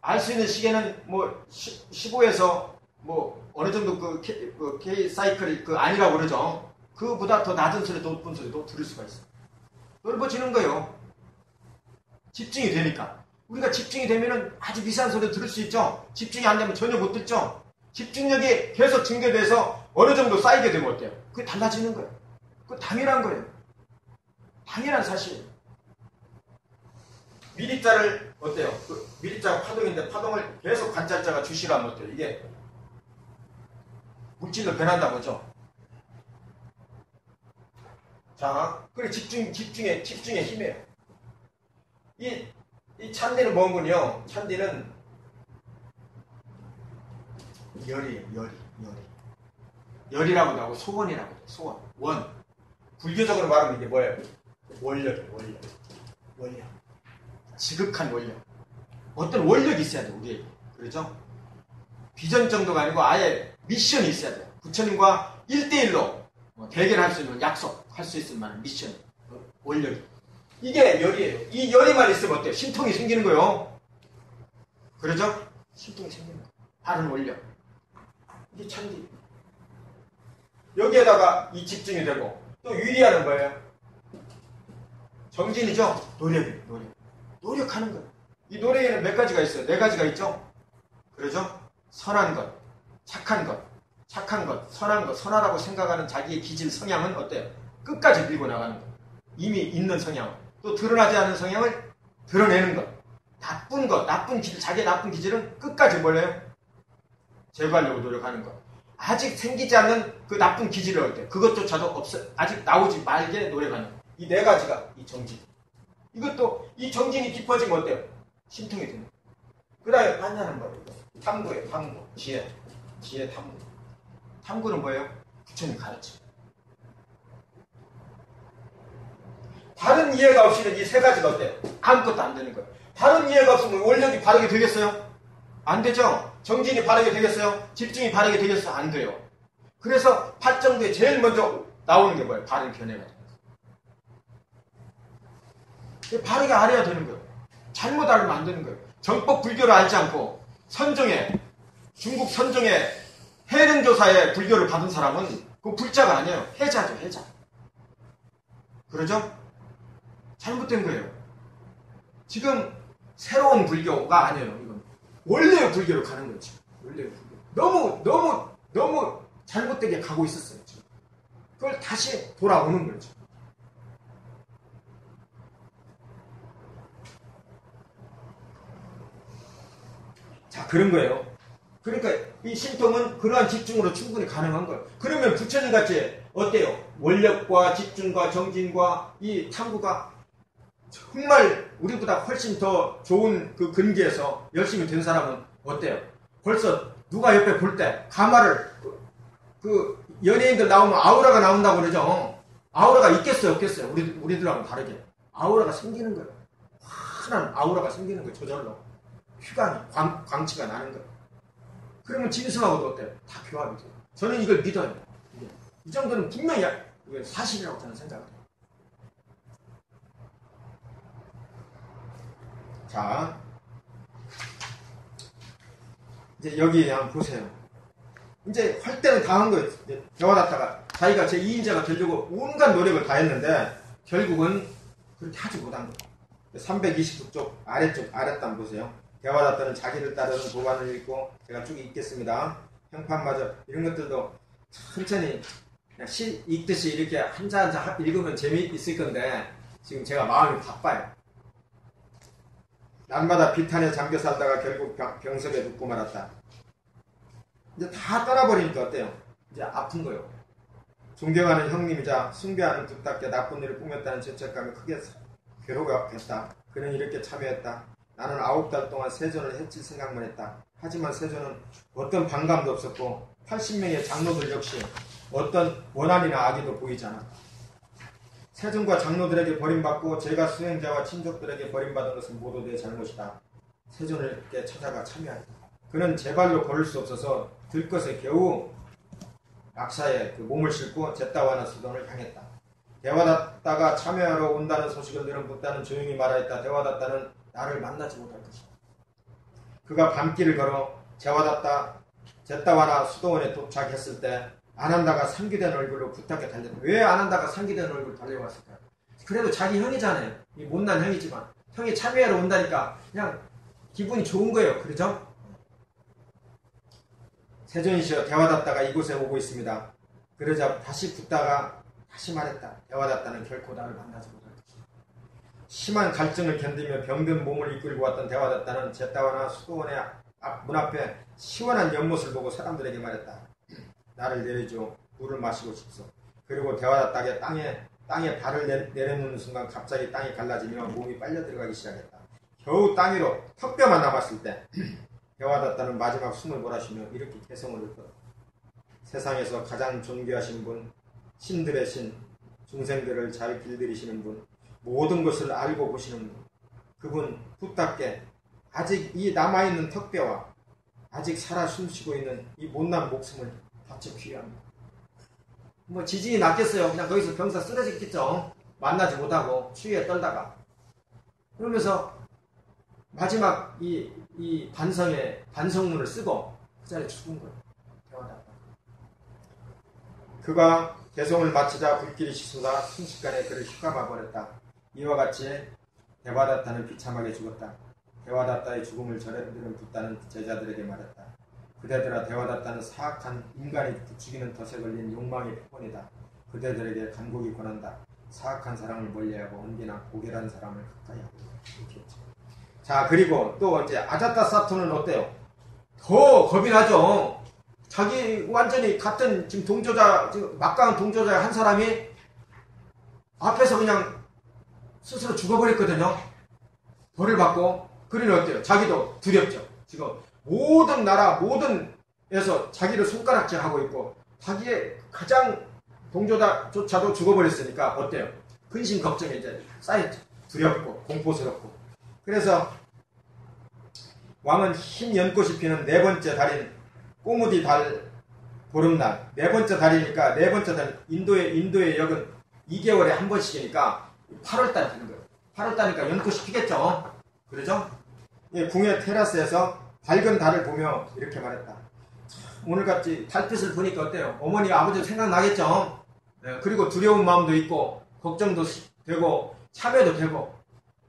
[SPEAKER 3] 알 수 있는 시계는 뭐 15에서 뭐 어느 정도 그 K 사이클이 그 아니라고 그러죠. 그보다 더 낮은 소리, 높은 소리도 들을 수가 있어요. 넓어지는 거예요. 집중이 되니까. 우리가 집중이 되면은 아주 미세한 소리도 들을 수 있죠. 집중이 안 되면 전혀 못 듣죠. 집중력이 계속 증대돼서 어느 정도 쌓이게 되면 어때요? 그게 달라지는 거예요. 그거 당연한 거예요. 당연한 사실. 미립자를 어때요? 그 미립자가 파동인데 파동을 계속 관찰자가 주시를 하면 어때요? 이게 물질로 변한다고 하죠. 자, 그래 집중의 힘이에요. 이 찬디는 뭔군요? 찬디는 열이에요. 열이라고도 하고 소원이라고 해요. 소원. 원. 불교적으로 말하면 이게 뭐예요? 원력이에요. 원력. 지극한 원력. 어떤 원력이 있어야 돼요, 우리에게. 그렇죠? 비전 정도가 아니고 아예 미션이 있어야 돼요. 부처님과 1대1로 대결할 수 있는, 약속할 수 있을 만한 미션. 원력이. 이게 열이에요. 이 열이만 있으면 어때요? 신통이 생기는 거예요. 그렇죠? 신통이 생기는 거예요. 바른 원력. 이게 찬디. 여기에다가 이 집중이 되고, 또 유리하는 거예요? 정진이죠? 노력하는 거예요. 이 노력에는 몇 가지가 있어요? 네 가지가 있죠? 그러죠? 선한 것, 착한 것, 선한 것, 선하다고 생각하는 자기의 기질, 성향은 어때요? 끝까지 밀고 나가는 것. 이미 있는 성향, 또 드러나지 않은 성향을 드러내는 것. 나쁜 기질, 자기의 나쁜 기질은 끝까지 뭐래요? 제거하려고 노력하는 것. 아직 생기지 않는 그 나쁜 기질을 어때요? 그것조차도 아직 나오지 말게 노력하는 것. 이 네 가지가 이 정진. 이것도 이 정진이 깊어지면 어때요? 신통이 됩니다. 그 다음에 판단은 뭐예요? 탐구예요. 탐구. 지혜 탐구. 탐구는 뭐예요? 부처님 가르침. 다른 이해가 없이는 이 세 가지가 어때요? 아무것도 안 되는 거예요. 다른 이해가 없으면 원력이 바르게 되겠어요? 안 되죠? 정진이 바르게 되겠어요? 집중이 바르게 되겠어요? 안 돼요. 그래서 팔정도에 제일 먼저 나오는 게 뭐예요? 바른 견해가 돼요. 바르게 알아야 되는 거예요. 잘못 알면 안 되는 거예요. 정법 불교를 알지 않고 중국 선종의 해능조사의 불교를 받은 사람은 그 불자가 아니에요. 해자죠, 해자. 그러죠? 잘못된 거예요. 지금 새로운 불교가 아니에요. 이건 원래의 불교로 가는 거예요. 지금. 원래의 불교. 너무 잘못되게 가고 있었어요. 지금. 그걸 다시 돌아오는 거예요. 지금. 자, 그런 거예요. 그러니까 이 신통은 그러한 집중으로 충분히 가능한 거예요. 그러면 부처님 같이 어때요? 원력과 집중과 정진과 이 탐구가 정말 우리보다 훨씬 더 좋은 그 근기에서 열심히 된 사람은 어때요? 벌써 누가 옆에 볼 때 가마를 그 연예인들 나오면 아우라가 나온다고 그러죠. 아우라가 있겠어요, 없겠어요? 우리들하고 다르게 아우라가 생기는 거예요. 환한 아우라가 생기는 거예요. 저절로 휘광이 광치가 나는 거예요. 그러면 짐승하고도 어때요? 다 교합이 돼요. 저는 이걸 믿어요. 이 정도는 분명히 사실이라고 저는 생각해요. 자, 이제 여기 한번 보세요. 이제 할 때는 다 한 거예요. 대화하다가 자기가 제 2인자가 되려고 온갖 노력을 다 했는데 결국은 그렇게 하지 못한 거예요. 329쪽 아래쪽 아랫단 보세요. 대화다터는 자기를 따르는 도반을 읽고 제가 쭉 읽겠습니다. 형판마저 이런 것들도 천천히 그냥 시 읽듯이 이렇게 한자 한자 읽으면 재미있을 건데 지금 제가 마음이 바빠요. 날마다 비탄에 잠겨 살다가 결국 병석에 눕고 말았다. 이제 다 떠나버리니까 어때요? 이제 아픈 거예요. 존경하는 형님이자 숭배하는 붓답게 나쁜 일을 꾸몄다는 죄책감이 크게 괴로웠겠다. 그는 이렇게 참여했다. 나는 9달 동안 세존을 해칠 생각만 했다. 하지만 세존은 어떤 반감도 없었고 80명의 장로들 역시 어떤 원한이나 악의도 보이지 않았다. 세존과 장로들에게 버림받고 제가 수행자와 친족들에게 버림받은 것은 모두 내 잘못이다. 세존을 찾아가 참여했다. 그는 제 발로 걸을 수 없어서 들것에 겨우 낙사에 그 몸을 싣고 제따와나 수돈을 향했다. 대화다따가 참여하러 온다는 소식을 들은 붓다는 조용히 말하였다. 대화다따는 나를 만나지 못할 것이다. 그가 밤길을 걸어 제따와나 수도원에 도착했을 때 아난다가 상기된 얼굴로 붓답게 달렸다. 왜 아난다가 상기된 얼굴로 달려왔을까? 그래도 자기 형이잖아요. 이 못난 형이지만 형이 참여하러 온다니까 그냥 기분이 좋은 거예요. 그러죠? 세존이시여 대화다따가 이곳에 오고 있습니다. 그러자 다시 붓다가 다시 말했다. 대화다따는 결코 나를 만나지 못할 것이다. 심한 갈증을 견디며 병든 몸을 이끌고 왔던 대화다따는 제따와나 수도원의 문 앞에 시원한 연못을 보고 사람들에게 말했다. 나를 내려줘. 물을 마시고 싶소. 그리고 대화다따가 땅에 발을 내려놓는 순간 갑자기 땅이 갈라지며 몸이 빨려 들어가기 시작했다. 겨우 땅 위로 턱뼈만 남았을 때 대화다따는 마지막 숨을 몰아쉬며 이렇게 개성을 읊었다. 세상에서 가장 존귀하신 분, 신들의 신, 중생들을 잘 길들이시는 분, 모든 것을 알고 보시는 분, 그분 붓답게 아직 이 남아있는 턱뼈와 아직 살아 숨쉬고 있는 이 못난 목숨을 바쳐 귀합니다. 뭐 지진이 났겠어요. 그냥 거기서 병사 쓰러졌겠죠. 만나지 못하고 추위에 떨다가. 그러면서 마지막 이 반성문을 쓰고 그 자리에 죽은 거예요. 대화다따. 그가 개성을 마치자 불길이 치솟아 순식간에 그를 휘감아 버렸다. 이와 같이 대화다따는 비참하게 죽었다. 대화다따의 죽음을 전해들은 붓다는 제자들에게 말했다. 그대들아, 대화다따는 사악한 인간이 죽이는 덫에 걸린 욕망의 표본이다. 그대들에게 간곡히 권한다. 사악한 사람을 멀리하고 언제나 고결한 사람을 가까이 하고. 이렇게 했죠. 자, 그리고 또 이제 아자타사토는 어때요? 더 겁이 나죠. 자기 완전히 같은 지금 동조자, 지금 막강한 동조자 한 사람이 앞에서 그냥 스스로 죽어버렸거든요. 벌을 받고. 그러니 어때요? 자기도 두렵죠. 지금 모든 나라, 모든 에서 자기를 손가락질하고 있고 자기의 가장 동조자조차도 죽어버렸으니까 어때요? 근심 걱정이 이제 쌓였죠. 두렵고 공포스럽고. 그래서 왕은 흰 연꽃이 피는 네 번째 달인 꼬무디 달 보름날, 네 번째 달이니까 네 번째 달, 인도의 역은 2개월에 한 번씩이니까 8월달 되는 거예요. 8월달이니까 연꽃이 피겠죠. 그러죠? 궁의 테라스에서 밝은 달을 보며 이렇게 말했다. 오늘같이 달빛을 보니까 어때요? 어머니, 아버지 생각나겠죠? 네, 그리고 두려운 마음도 있고 걱정도 되고 참회도 되고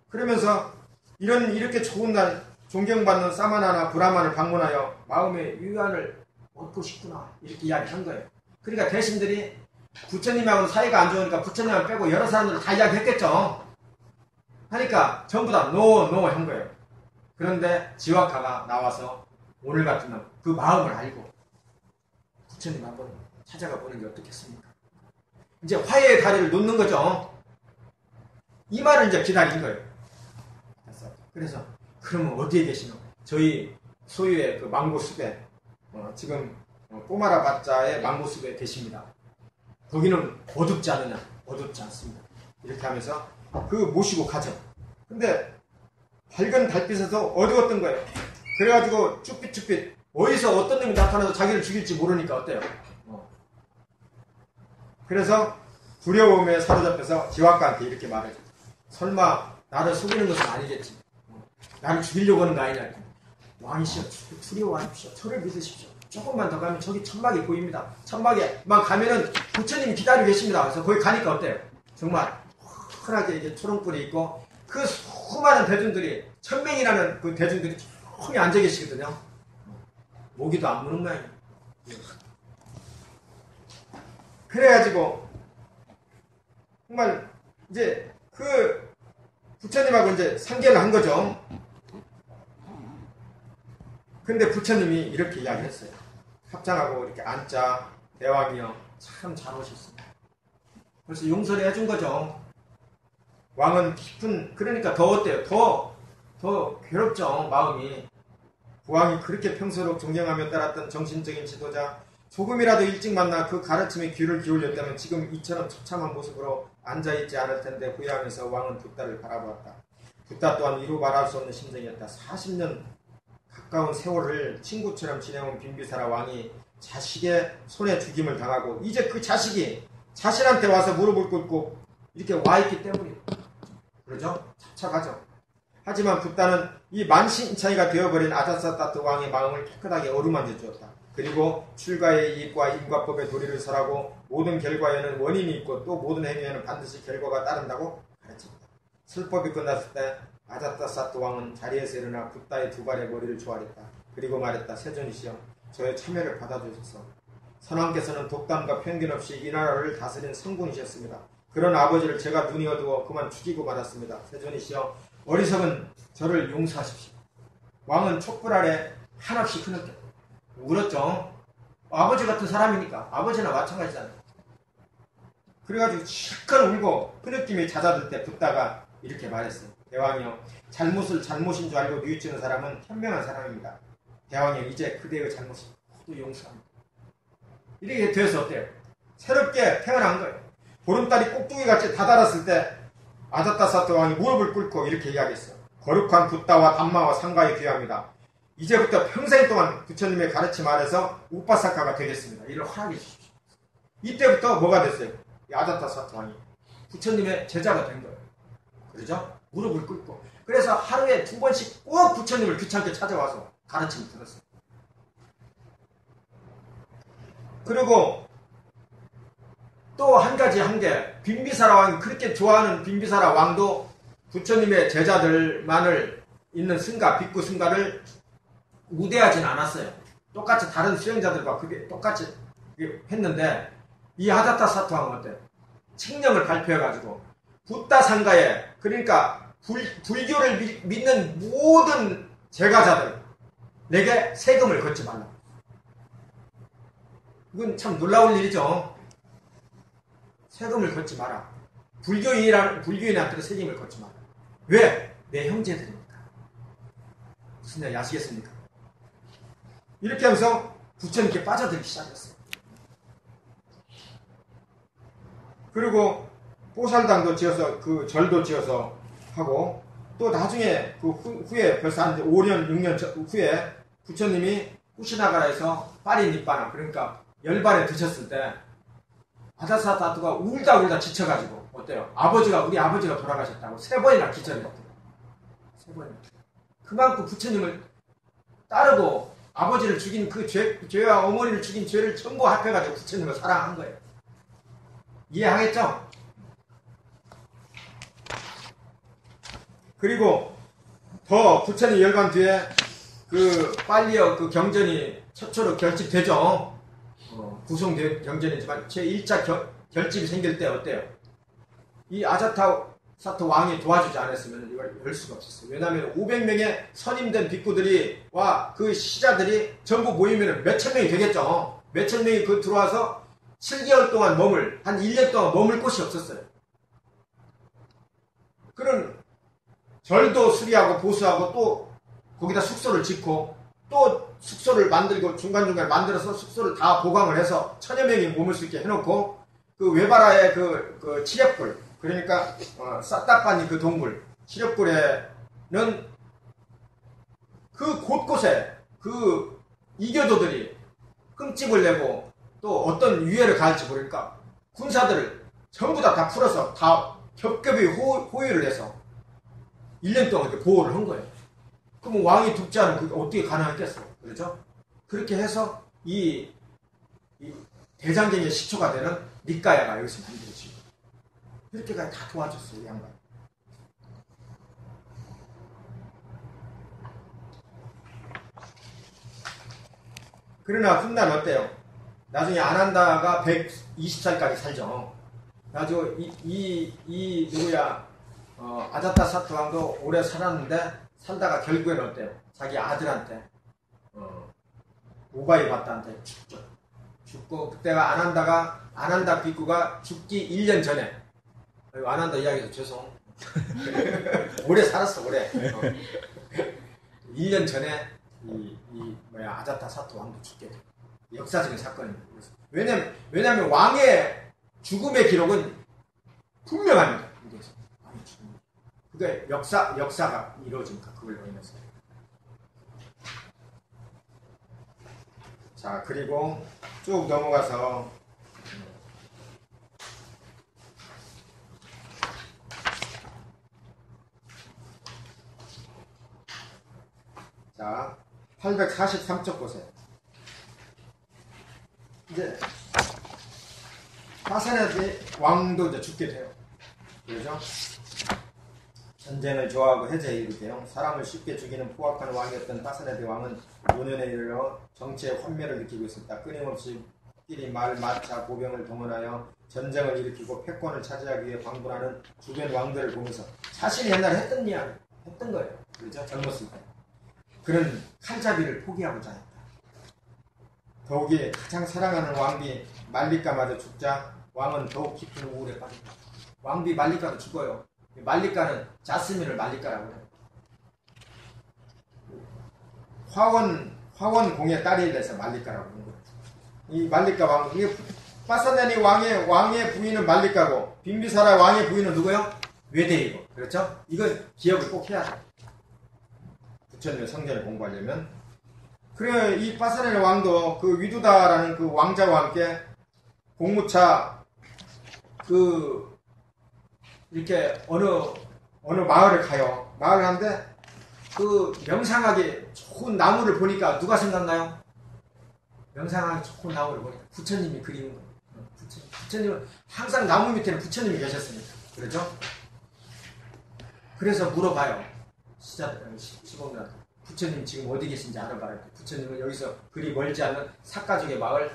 [SPEAKER 3] 그러면서 이렇게 좋은 날 존경받는 사마나나 브라만을 방문하여 마음의 유안을 얻고 싶구나 이렇게 이야기한 거예요. 그러니까 대신들이 부처님하고는 사이가 안 좋으니까 부처님을 빼고 여러 사람들을 다 이야기했겠죠. 하니까 전부 다 노 한 거예요. 그런데 지와카가 나와서 오늘 같은 날 그 마음을 알고 부처님 한번 찾아가 보는 게 어떻겠습니까? 이제 화해의 다리를 놓는 거죠. 이 말을 이제 기다린 거예요. 그래서 그러면 어디에 계시노? 저희 소유의 그 망고숲에 지금 꼬마라바자의 망고숲에 계십니다. 거기는 어둡지 않느냐? 어둡지 않습니다. 이렇게 하면서 그 모시고 가죠. 근데 밝은 달빛에서 어두웠던 거예요. 그래가지고 쭈삣쭈삣 어디서 어떤 놈이 나타나서 자기를 죽일지 모르니까 어때요? 그래서 두려움에 사로잡혀서 지와카한테 이렇게 말해줘. 설마 나를 속이는 것은 아니겠지? 나를 죽이려고 하는 거 아니냐? 왕이시여, 두려워하십시오. 저를 믿으십시오. 조금만 더 가면 저기 천막이 보입니다. 천막에만 가면은 부처님이 기다리고 계십니다. 그래서 거기 가니까 어때요? 정말 환하게 이게 초롱불이 있고 그 수많은 대중들이 1000명이라는 그 대중들이 조용히 앉아 계시거든요. 모기도 안 무는 모양이에요. 그래가지고 정말 이제 그 부처님하고 이제 상계를 한 거죠. 근데 부처님이 이렇게 이야기했어요. 합장하고 이렇게 앉자. 대왕이여 참 잘 오셨습니다. 그래서 용서를 해준 거죠. 왕은 깊은, 그러니까 더 어때요? 더 괴롭죠, 마음이. 부왕이 그렇게 평소로 존경하며 따랐던 정신적인 지도자, 조금이라도 일찍 만나 그 가르침에 귀를 기울였다면 지금 이처럼 처참한 모습으로 앉아있지 않을 텐데 후회하면서 왕은 붓다를 바라보았다. 붓다 또한 이루 말할 수 없는 심정이었다. 40년 가까운 세월을 친구처럼 지내온 빈비사라 왕이 자식의 손에 죽임을 당하고 이제 그 자식이 자신한테 와서 무릎을 꿇고 이렇게 와있기 때문이에요. 그러죠? 착착하죠. 하지만 붓다는 이 만신창이가 되어버린 아자사타트 왕의 마음을 깨끗하게 어루만져 주었다. 그리고 출가의 이익과 인과법의 도리를 설하고 모든 결과에는 원인이 있고 또 모든 행위에는 반드시 결과가 따른다고 가르쳤다. 술법이 끝났을 때 아자타사트 왕은 자리에서 일어나 붓다의 두 발의 머리를 조아렸다. 그리고 말했다. 세존이시여 저의 참여를 받아주소서. 선왕께서는 독담과 편견 없이 이 나라를 다스린 성군이셨습니다. 그런 아버지를 제가 눈이 어두워 그만 죽이고 말았습니다. 세존이시여 어리석은 저를 용서하십시오. 왕은 촛불 아래 한없이 흐느꼈다. 울었죠. 아버지 같은 사람이니까. 아버지나 마찬가지잖아요. 그래가지고 실컷 울고 흐느낌이 잦아들 때 붓다가 이렇게 말했어요. 대왕이여 잘못을 잘못인 줄 알고 뉘우치는 사람은 현명한 사람입니다. 대왕이여 이제 그대의 잘못을 모두 용서합니다. 이렇게 되어서 어때요? 새롭게 태어난 거예요. 보름달이 꼭두기같이 다다랐을 때 아자타사트 왕이 무릎을 꿇고 이렇게 이야기했어요. 거룩한 붓다와 담마와 상가에 귀합니다. 이제부터 평생 동안 부처님의 가르침 아래서 우파사카가 되겠습니다. 이를 허락해 주십시오. 이때부터 뭐가 됐어요? 이 아자타사트 왕이 부처님의 제자가 된 거예요. 그러죠? 무릎을 꿇고. 그래서 하루에 2번씩 꼭 부처님을 귀찮게 찾아와서 가르침을 들었어요. 그리고 또 한 가지 한 게 빈비사라 왕이 그렇게 좋아하는 빈비사라 왕도 부처님의 제자들만을 있는 승가, 빅구 승가를 우대하진 않았어요. 똑같이 다른 수행자들과 그게 똑같이 했는데 이 아자타사트 왕은 어때요? 책령을 발표해가지고 붓다 상가에 그러니까 불교를 믿는 모든 제가자들 내게 세금을 걷지 말라. 이건 참 놀라운 일이죠. 세금을 걷지 마라. 불교인한테는 세금을 걷지 마라. 왜? 내 형제들이니까. 무슨 얘기 아시겠습니까? 이렇게 하면서 부처님께 빠져들기 시작했어요. 그리고 뽀살당도 지어서 그 절도 지어서 하고 또 나중에 그 후에 벌써 한 5년 6년 후에 부처님이 후시나가라에서 파리 니빠나 그러니까 열반에 드셨을 때 아자타사트가 울다 지쳐가지고 어때요? 우리 아버지가 돌아가셨다고 3번이나 기절했대요. 3번이나. 그만큼 부처님을 따르고 아버지를 죽인 그 죄와 어머니를 죽인 죄를 전부 합해가지고 부처님을 사랑한 거예요. 이해하겠죠? 그리고 더 부처님 열반 뒤에 그 빨리어 그 경전이 최초로 결집되죠. 구성 경전이지만 제1차 결집이 생길 때 어때요? 이 아자타사트 왕이 도와주지 않았으면 이걸 열 수가 없었어요. 왜냐하면 500명의 선임된 빅구들이와 그 시자들이 전부 모이면 몇천 명이 되겠죠. 몇천 명이 그 들어와서 7개월 동안 한 1년 동안 머물 곳이 없었어요. 그런 절도 수리하고 보수하고 또 거기다 숙소를 짓고 또 숙소를 만들고 중간중간에 만들어서 숙소를 다 보강을 해서 1000여 명이 머물 수 있게 해놓고 그 외바라의 그 치렵굴 그러니까 싸따빠니 그 동굴 치렵굴에는 그 곳곳에 그 이교도들이 흠집을 내고 또 어떤 유해를 가할지 모르니까 군사들을 전부 다 풀어서 다 겹겹이 호위를 해서 1년 동안 이렇게 보호를 한 거예요. 그럼 왕이 돕지 않으면 그게 어떻게 가능했겠어요? 그렇죠? 그렇게 해서 이 대장경의 시초가 되는 니까야가 여기서 만들어지고 이렇게까지 다 도와줬어요, 이 양반. 그러나 훗날 어때요? 나중에 아난다가 120살까지 살죠. 나중에 아자타사트 왕도 오래 살았는데 살다가 결국에는 어때요? 자기 아들한테 오바이 봤다한테 죽죠. 죽고 그때가 안 한다 비구가 죽기 1년 전에 안 한다 이야기해서 죄송. 오래 살았어 오래. 1년 전에 아자타 사토 왕도 죽게 돼. 역사적인 사건입니다. 왜냐하면 왕의 죽음의 기록은 분명합니다. 그게 역사가 이루어집니다. 그걸 보면서. 자, 그리고 쭉 넘어가서 자, 843쪽 보세요. 이제 파사네드 왕도 이제 죽게 돼요. 그렇죠? 전쟁을 좋아하고 해제에 이르게요. 사람을 쉽게 죽이는 포악한 왕이었던 파사네드 왕은 노년에 이르러 정치의 환멸을 느끼고 있었다. 끊임없이 끼리 말, 마차, 보병을 동원하여 전쟁을 일으키고 패권을 차지하기 위해 방문하는 주변 왕들을 보면서 자신이 옛날에 했던 거예요. 그렇죠? 젊었을 때. 그런 칼잡이를 포기하고자 했다. 더욱이 가장 사랑하는 왕비 말리카마저 죽자 왕은 더욱 깊은 우울에 빠졌다. 왕비 말리카도 죽어요. 말리카는 자스민을 말리카라고 해요. 화원 공의 딸이 돼서 말리카라고 하는 거예요. 이 말리카 왕, 파사네니 왕의 부인은 말리카고 빈비사라 왕의 부인은 누구요? 외대이고. 그렇죠? 이건 기억을 꼭 해야 돼요. 부처님의 성전을 공부하려면. 그래, 이 파사네니 왕도 그 위두다라는 그 왕자와 함께 공무차 이렇게 어느 마을을 가요. 마을 가는데 그 명상하기 좋은 나무를 보니까 누가 생각나요? 명상하기 좋은 나무를 보니까 부처님이 그리는 거예요. 부처님은 항상 나무 밑에는 부처님이 계셨습니다. 그렇죠? 그래서 물어봐요. 시범들한테 부처님 지금 어디 계신지 알아봐라. 부처님은 여기서 그리 멀지 않은 사가족의 마을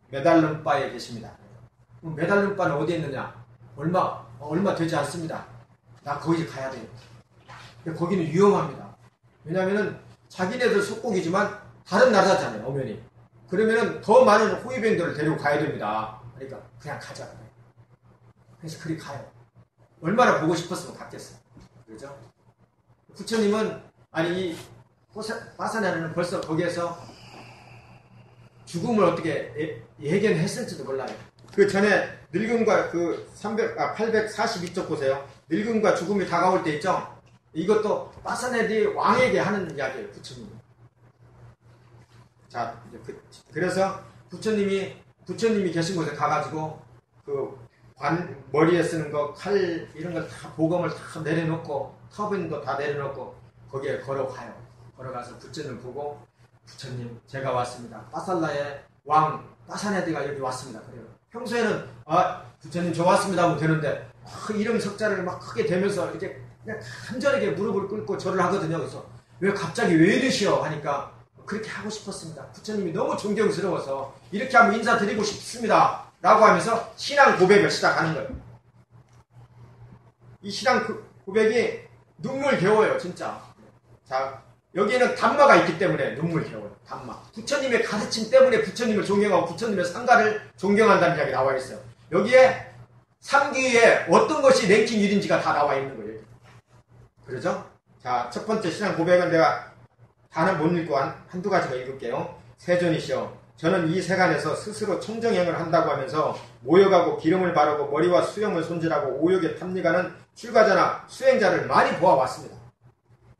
[SPEAKER 3] 메달룸바에 계십니다. 메달룸바는 어디에 있느냐? 얼마 되지 않습니다. 나 거기 가야 돼요. 근데 거기는 위험합니다. 왜냐하면 자기네들 속국이지만 다른 나라잖아요. 엄연히. 그러면은 더 많은 호위병들을 데리고 가야 됩니다. 그러니까 그냥 가자. 그래서 그리 가요. 얼마나 보고 싶었으면 갔겠어요. 그렇죠? 부처님은 이 파사네는 벌써 거기에서 죽음을 어떻게 예견했을지도 몰라요. 그 전에 늙음과 842쪽 보세요. 늙음과 죽음이 다가올 때 있죠? 이것도 파사네디 왕에게 하는 이야기예요. 부처님. 자, 그래서 부처님이 계신 곳에 가가지고 머리에 쓰는 거, 칼 이런 걸 다 보검을 다 내려놓고 터빈 거 다 내려놓고 거기에 걸어가요. 걸어가서 부처님을 보고 부처님 제가 왔습니다. 파살라의 왕 파사네디가 여기 왔습니다. 그래요. 평소에는 부처님 저 왔습니다 하면 되는데 이름 석자를 막 크게 대면서 이렇게 그냥 간절하게 무릎을 꿇고 절을 하거든요. 그래서 왜 갑자기 왜 이러시오 하니까 그렇게 하고 싶었습니다. 부처님이 너무 존경스러워서 이렇게 한번 인사드리고 싶습니다 라고 하면서 신앙 고백을 시작하는 거예요. 이 신앙 고백이 눈물겨워요. 진짜. 자, 여기에는 담마가 있기 때문에 눈물겨워요. 담마. 부처님의 가르침 때문에 부처님을 존경하고 부처님의 상가를 존경한다는 이야기 나와 있어요. 여기에 3기에 어떤 것이 랭킹 1인지가 다 나와 있는 거예요. 그렇죠? 자, 첫 번째 신앙 고백은 내가 다는 못 읽고 한두 가지만 읽을게요. 세존이시여, 저는 이 세간에서 스스로 청정행을 한다고 하면서 모욕하고 기름을 바르고 머리와 수염을 손질하고 오욕에 탐닉하는 출가자나 수행자를 많이 보아왔습니다.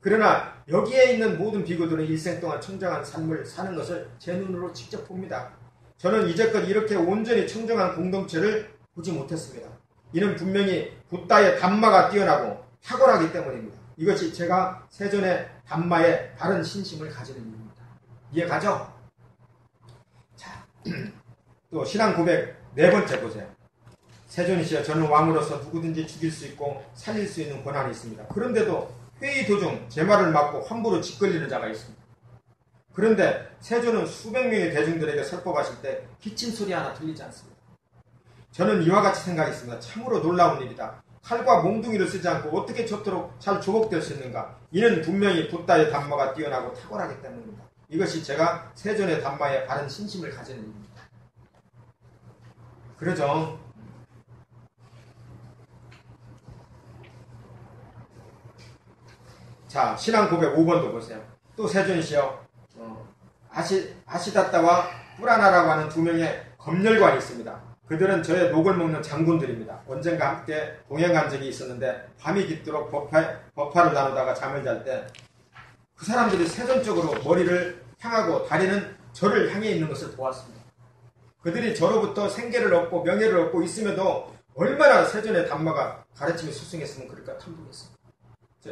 [SPEAKER 3] 그러나 여기에 있는 모든 비구들은 일생 동안 청정한 삶을 사는 것을 제 눈으로 직접 봅니다. 저는 이제껏 이렇게 온전히 청정한 공동체를 보지 못했습니다. 이는 분명히 붓다의 담마가 뛰어나고 탁월하기 때문입니다. 이것이 제가 세존의 담마에 바른 신심을 가지는 이유입니다. 이해가죠? 자, 또 신앙 고백 네 번째 보세요. 세존이시여, 저는 왕으로서 누구든지 죽일 수 있고 살릴 수 있는 권한이 있습니다. 그런데도 회의 도중 제 말을 막고 함부로 짓걸리는 자가 있습니다. 그런데 세존은 수백 명의 대중들에게 설법하실 때 기침 소리 하나 들리지 않습니다. 저는 이와 같이 생각했습니다. 참으로 놀라운 일이다. 칼과 몽둥이를 쓰지 않고 어떻게 저토록 잘 조복될 수 있는가? 이는 분명히 붓다의 담마가 뛰어나고 탁월하기 때문입니다. 이것이 제가 세존의 담마에 바른 신심을 가지는 일입니다. 그러죠. 자, 신앙 고백 5번도 보세요. 또 세존이시여 아시다따와 뿌라나라고 하는 두 명의 검열관이 있습니다. 그들은 저의 녹을 먹는 장군들입니다. 언젠가 함께 동행한 적이 있었는데 밤이 깊도록 법화를 나누다가 잠을 잘 때 그 사람들이 세존 쪽으로 머리를 향하고 다리는 저를 향해 있는 것을 보았습니다. 그들이 저로부터 생계를 얻고 명예를 얻고 있음에도 얼마나 세존의 담마가 가르침이 수승했으면 그럴까 탐구했습니다.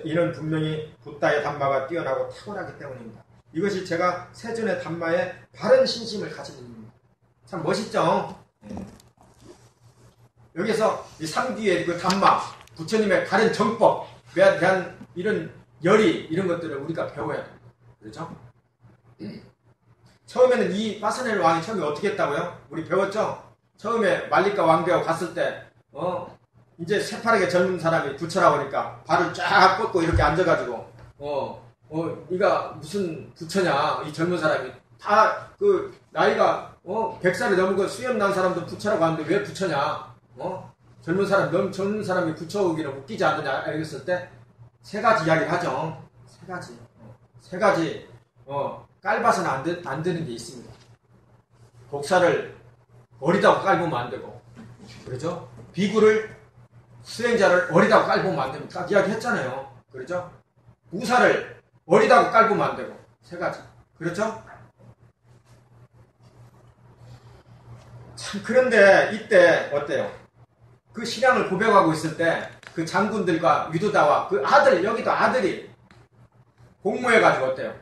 [SPEAKER 3] 이는 분명히 붓다의 담마가 뛰어나고 탁월하기 때문입니다. 이것이 제가 세존의 담마에 바른 신심을 가진 일입니다. 참 멋있죠? 여기서 이 3기의 그 담마, 부처님의 바른 정법에 대한 이런 열의, 이런 것들을 우리가 배워야 됩니다. 그렇죠? 처음에는 이 빠사넬 왕이 처음에 어떻게 했다고요? 우리 배웠죠? 처음에 말리카 왕비하고 갔을 때, 이제 새파랗게 젊은 사람이 부처라고 하니까 발을 쫙 뻗고 이렇게 앉아가지고, 네가 무슨 부처냐, 이 젊은 사람이. 다 그 나이가 100살이 넘고 수염 난 사람도 부처라고 하는데 왜 부처냐? 젊은 사람이 부처오기는 웃기지 않느냐? 알겠을 때 세 가지 이야기를 하죠. 세 가지 깔봐서는 안 되는 게 있습니다. 독사를 어리다고 깔보면 안 되고, 그렇죠? 비구를 수행자를 어리다고 깔보면 안 됩니다. 딱 이야기 했잖아요. 그렇죠? 우사를 어리다고 깔보면 안 되고, 세 가지. 그렇죠? 참, 그런데 이때 어때요? 그 신앙을 고백하고 있을 때 그 장군들과 위도다와 그 아들, 여기도 아들이 공모해가지고 어때요?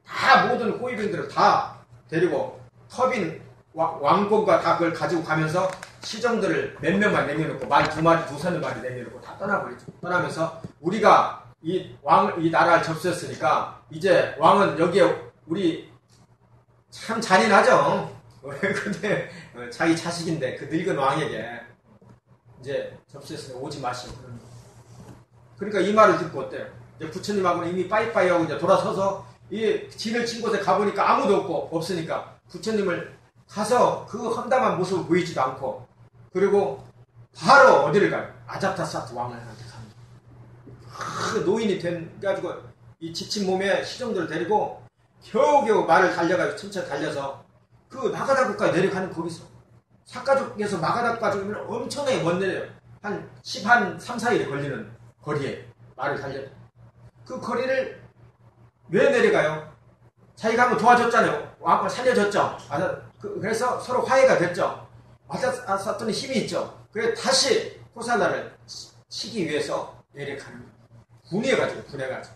[SPEAKER 3] 다 모든 호위병들을 다 데리고 터빈 왕권과 다 그걸 가지고 가면서 시정들을 몇 명만 내려놓고 말 두 마리, 두서너 마리 내려놓고 다 떠나버리죠. 떠나면서 우리가 이 나라를 접수했으니까 이제 왕은 여기에 우리 참 잔인하죠. 근데 자기 자식인데 그 늙은 왕에게 이제 접수했으니 오지 마시고 그런 거. 그러니까 이 말을 듣고 어때요? 이제 부처님하고는 이미 빠이빠이하고 이제 돌아서서 이 진을 친 곳에 가보니까 아무도 없으니까 부처님을 가서 그 험담한 모습을 보이지도 않고 그리고 바로 어디를 가요? 아자타사트 왕한테 갑니다. 그 노인이 돼가지고 이 지친 몸에 시종들을 데리고 겨우겨우 말을 달려가지고 천천히 달려서 그 마가다국까지 내려가는 거기서 사가족에서 마가다국까지 오면 엄청나게 먼 내려요. 한 3, 4일이 걸리는 거리에 말을 달려요. 그 거리를 왜 내려가요? 자기가 한번 도와줬잖아요. 왕을 살려줬죠. 그래서 서로 화해가 됐죠. 아사토는 힘이 있죠. 그래서 다시 코살라를 치기 위해서 내려가는 거예요. 분해가지고.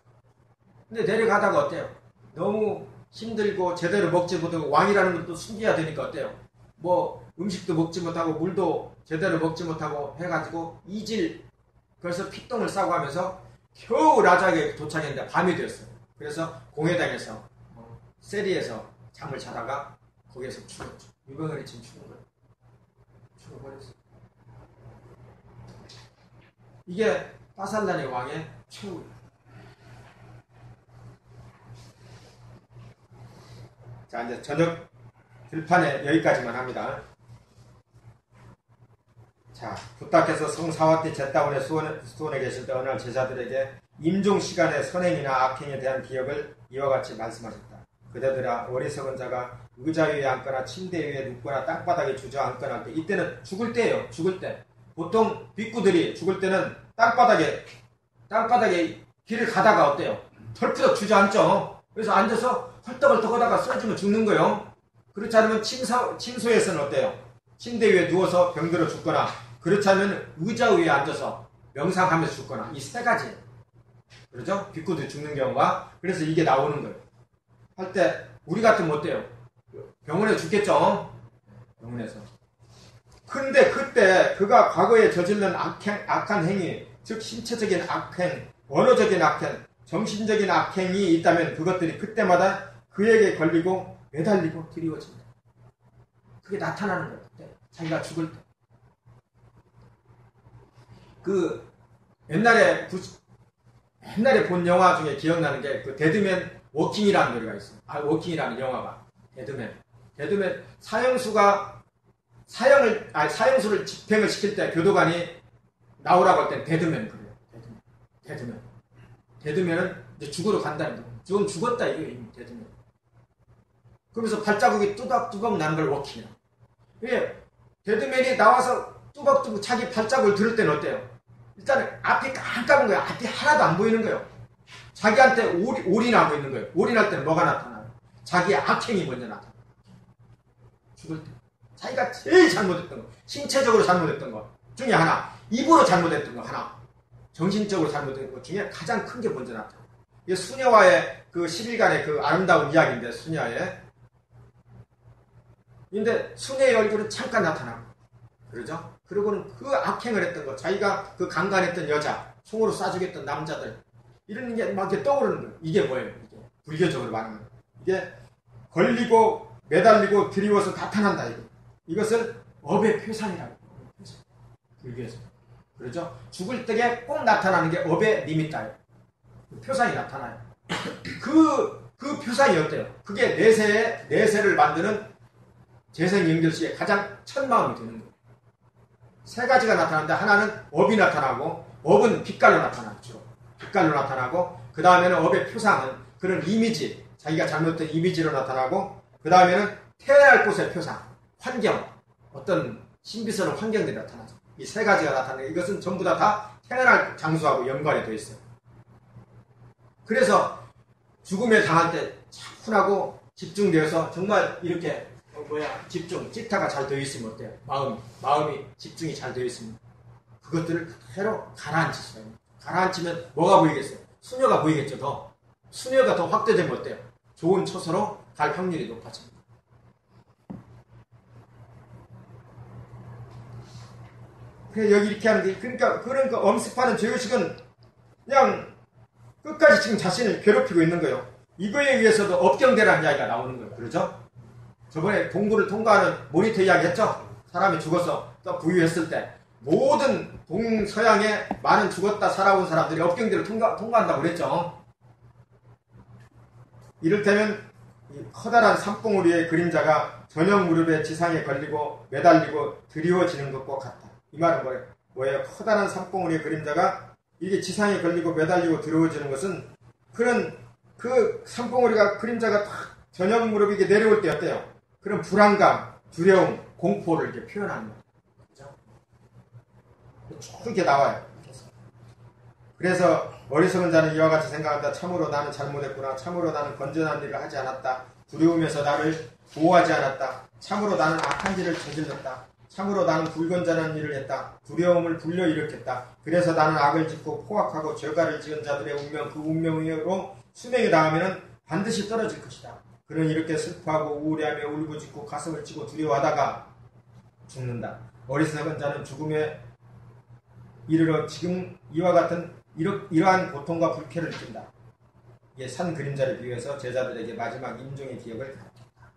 [SPEAKER 3] 근데 내려가다가 어때요? 너무 힘들고 제대로 먹지 못하고 왕이라는 것도 숨겨야 되니까 어때요? 뭐 음식도 먹지 못하고 물도 제대로 먹지 못하고 해가지고 그래서 피똥을 싸고 하면서 겨우 라자에 도착했는데 밤이 되었어요. 그래서 공회당에서 세리에서 잠을 자다가 거기에서 죽었죠. 유병헌이 지금 죽은 거예요. 죽어버렸어요. 이게 빠살라니 왕의 최후예요. 자, 이제 저녁 들판에 여기까지만 합니다. 자, 부탁해서 성사와티 제다원의 수원에 계실 때 어느 날 제자들에게 임종 시간의 선행이나 악행에 대한 기억을 이와 같이 말씀하셨다. 그대들아, 어리석은 자가 의자 위에 앉거나 침대 위에 눕거나 땅바닥에 주저앉거나 할 때, 이때는 죽을 때예요. 죽을 때. 보통 빅구들이 죽을 때는 땅바닥에 길을 가다가 어때요? 털푸덕 주저앉죠. 그래서 앉아서 헐떡헐떡 하다가 쓰러지면 죽는 거예요. 그렇지 않으면 침소에서는 어때요? 침대 위에 누워서 병들어 죽거나, 그렇지 않으면 의자 위에 앉아서 명상하면서 죽거나, 이 세 가지. 그렇죠? 빅구들이 죽는 경우가. 그래서 이게 나오는 거예요. 할 때 우리 같으면 어때요? 병원에서 죽겠죠? 병원에서. 근데 그때 그가 과거에 저질른 악한 행위, 즉 신체적인 악행, 언어적인 악행, 정신적인 악행이 있다면 그것들이 그때마다 그에게 걸리고 매달리고 드리워집니다. 그게 나타나는 거예요. 그때. 자기가 죽을 때. 옛날에 본 영화 중에 기억나는 게 그 데드맨 워킹이라는 노래가 있어요. 워킹이라는 영화가. 데드맨. 사형수를 집행을 시킬 때 교도관이 나오라고 할 때 데드맨 그래요. 데드맨은 이제 죽으러 간다는 거예요. 좀 죽었다 이거예요. 이미 데드맨. 그러면서 발자국이 뚜벅뚜벅 나는 걸 워킹이라. 왜? 데드맨이 나와서 뚜벅뚜벅 자기 발자국을 들을 때는 어때요? 일단은 앞이 깜깜한 거예요. 앞이 하나도 안 보이는 거예요. 자기한테 올인하고 있는 거예요. 올인할 때는 뭐가 나타나요? 자기의 악행이 먼저 나타나요. 죽을 때. 자기가 제일 잘못했던 거, 신체적으로 잘못했던 것 중에 하나, 입으로 잘못했던 거 하나, 정신적으로 잘못했던 것 중에 가장 큰 게 먼저 나타나요. 이게 수녀와의 그 10일간의 그 아름다운 이야기인데, 수녀의. 근데 수녀의 얼굴은 잠깐 나타나고, 그러죠? 그리고는 그 악행을 했던 거, 자기가 그 강간했던 여자, 총으로 쏴주겠던 남자들, 이런 게 막 이렇게 떠오르는 거예요. 이게 뭐예요? 이게 불교적으로 말하는 거예요. 이게 걸리고 매달리고 드리워서 나타난다. 이것을 업의 표상이라고 해요. 불교에서. 그렇죠? 죽을 때에 꼭 나타나는 게 업의 니미따예요. 표상이 나타나요. 그 표상이 어때요? 그게 내세를 만드는 재생연결시의 가장 첫 마음이 되는 거예요. 세 가지가 나타나는데 하나는 업이 나타나고, 업은 빛깔로 나타나죠. 빛깔로 나타나고, 그 다음에는 업의 표상은 그런 이미지, 자기가 잘못된 이미지로 나타나고, 그 다음에는 태어날 곳의 표상, 환경, 어떤 신비스러운 환경들이 나타나죠. 이 세 가지가 나타나는 이것은 전부 다 태어날 장소하고 연관이 되어 있어요. 그래서 죽음에 당할 때 차분하고 집중되어서 정말 이렇게 찌타가 잘 되어 있으면 어때요? 마음이 집중이 잘 되어 있으면 그것들을 그대로 가라앉히셔야 돼요. 가라앉히면 뭐가 보이겠어요? 수녀가 보이겠죠. 더 수녀가 더 확대되면 어때요? 좋은 처소로 갈 확률이 높아집니다. 여기 이렇게 하는 게, 그러니까 엄습하는 죄의식은 그냥 끝까지 지금 자신을 괴롭히고 있는 거예요. 이거에 의해서도 업경대라는 이야기가 나오는 거예요. 그렇죠? 저번에 동굴을 통과하는 모니터 이야기 했죠? 사람이 죽어서 또 부유했을 때 모든 동서양에 많은 죽었다 살아온 사람들이 업경대를 통과한다고 그랬죠? 이를테면 이 커다란 산봉우리의 그림자가 저녁 무렵에 지상에 걸리고 매달리고 드리워지는 것과 같다. 이 말은 뭐예요? 커다란 산봉우리의 그림자가 이게 지상에 걸리고 매달리고 드리워지는 것은 그 산봉우리가 그림자가 탁 저녁 무렵에 이게 내려올 때 어때요? 그런 불안감, 두려움, 공포를 이렇게 표현하는 거예요. 그렇죠? 쭉 이렇게 나와요. 그래서 어리석은 자는 이와 같이 생각한다. 참으로 나는 잘못했구나. 참으로 나는 건전한 일을 하지 않았다. 두려움에서 나를 보호하지 않았다. 참으로 나는 악한 일을 저질렀다. 참으로 나는 불건전한 일을 했다. 두려움을 불러일으켰다. 그래서 나는 악을 짓고 포악하고 죄가를 지은 자들의 운명, 그 운명으로 수명이 닿으면 반드시 떨어질 것이다. 그는 이렇게 슬퍼하고 우울해하며 울부짖고 가슴을 치고 두려워하다가 죽는다. 어리석은 자는 죽음에 이르러 지금 이와 같은 이러한 고통과 불쾌를 느낀다. 이게 산 그림자를 비유해서 제자들에게 마지막 임종의 기억을 가르쳤다.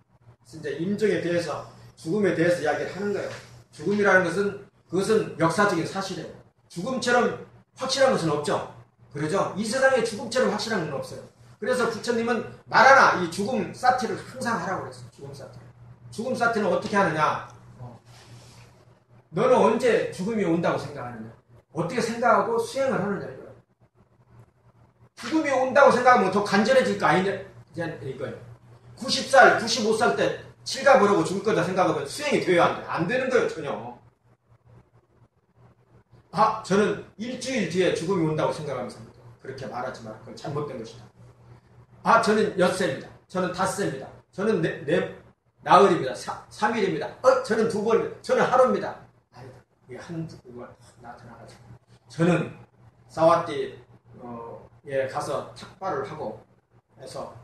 [SPEAKER 3] 이제 임종에 대해서, 죽음에 대해서 이야기를 하는 거예요. 죽음이라는 그것은 역사적인 사실이에요. 죽음처럼 확실한 것은 없죠. 그러죠? 이 세상에 죽음처럼 확실한 건 없어요. 그래서 부처님은 말하나 이 죽음 사티를 항상 하라고 그랬어요. 죽음 사티. 죽음 사티는 어떻게 하느냐? 너는 언제 죽음이 온다고 생각하느냐? 어떻게 생각하고 수행을 하느냐 이거예요. 죽음이 온다고 생각하면 더 간절해질 거 아니냐 이거예요. 90살, 95살 때 칠가 보려고 죽을 거다 생각하면 수행이 돼야 안 돼. 안 되는 거예요, 전혀. 저는 일주일 뒤에 죽음이 온다고 생각하면서 그렇게 말하지 마라. 그건 잘못된 것이다. 저는 엿새입니다. 저는 닷새입니다. 저는 나흘입니다. 3일입니다. 저는 2번, 저는 하루입니다. 아니다. 이게 한두 번 나타나가지고. 저는 사와띠에 가서 탁발을 하고 해서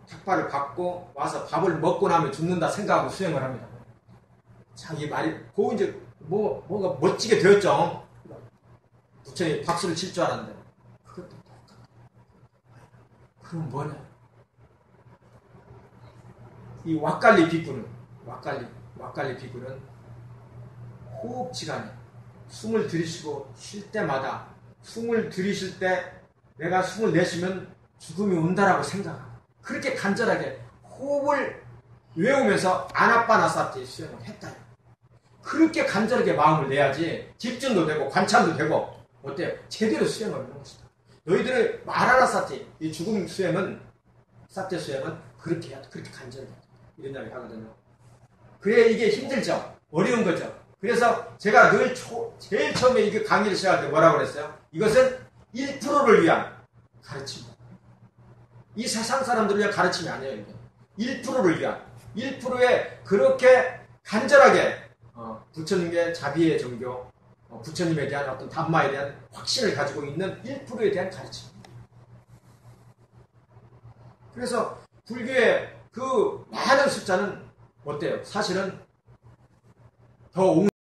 [SPEAKER 3] 탁발을 받고 와서 밥을 먹고 나면 죽는다 생각하고 수행을 합니다. 자기 말이, 이제 뭐가 멋지게 되었죠. 부처님이 박수를 칠 줄 알았는데. 그것도 똑같아. 그럼 뭐냐? 이 왁갈리 비구는 호흡지간에 숨을 들이쉬고 쉴 때마다 숨을 들이쉴 때 내가 숨을 내쉬면 죽음이 온다라고 생각하고 그렇게 간절하게 호흡을 외우면서 아나빠나사티 수행을 했다. 그렇게 간절하게 마음을 내야지 집중도 되고 관찰도 되고 어때요? 제대로 수행을 하는 것이다. 너희들의 아라나사티 이 죽음 수행은 사태 수행은 그렇게 해야 돼. 그렇게 간절하게 이런 이야기 하거든요. 그래 이게 힘들죠. 어려운 거죠. 그래서 제가 늘 제일 처음에 이게 강의를 시작할 때 뭐라고 그랬어요? 이것은 1%를 위한 가르침입니다. 이 세상 사람들을 위한 가르침이 아니에요. 이게 1%를 위한 1%에 그렇게 간절하게 부처님의 자비의 종교 부처님에 대한 어떤 담마에 대한 확신을 가지고 있는 1%에 대한 가르침입니다. 그래서 불교의 그 많은 숫자는 어때요? 사실은 더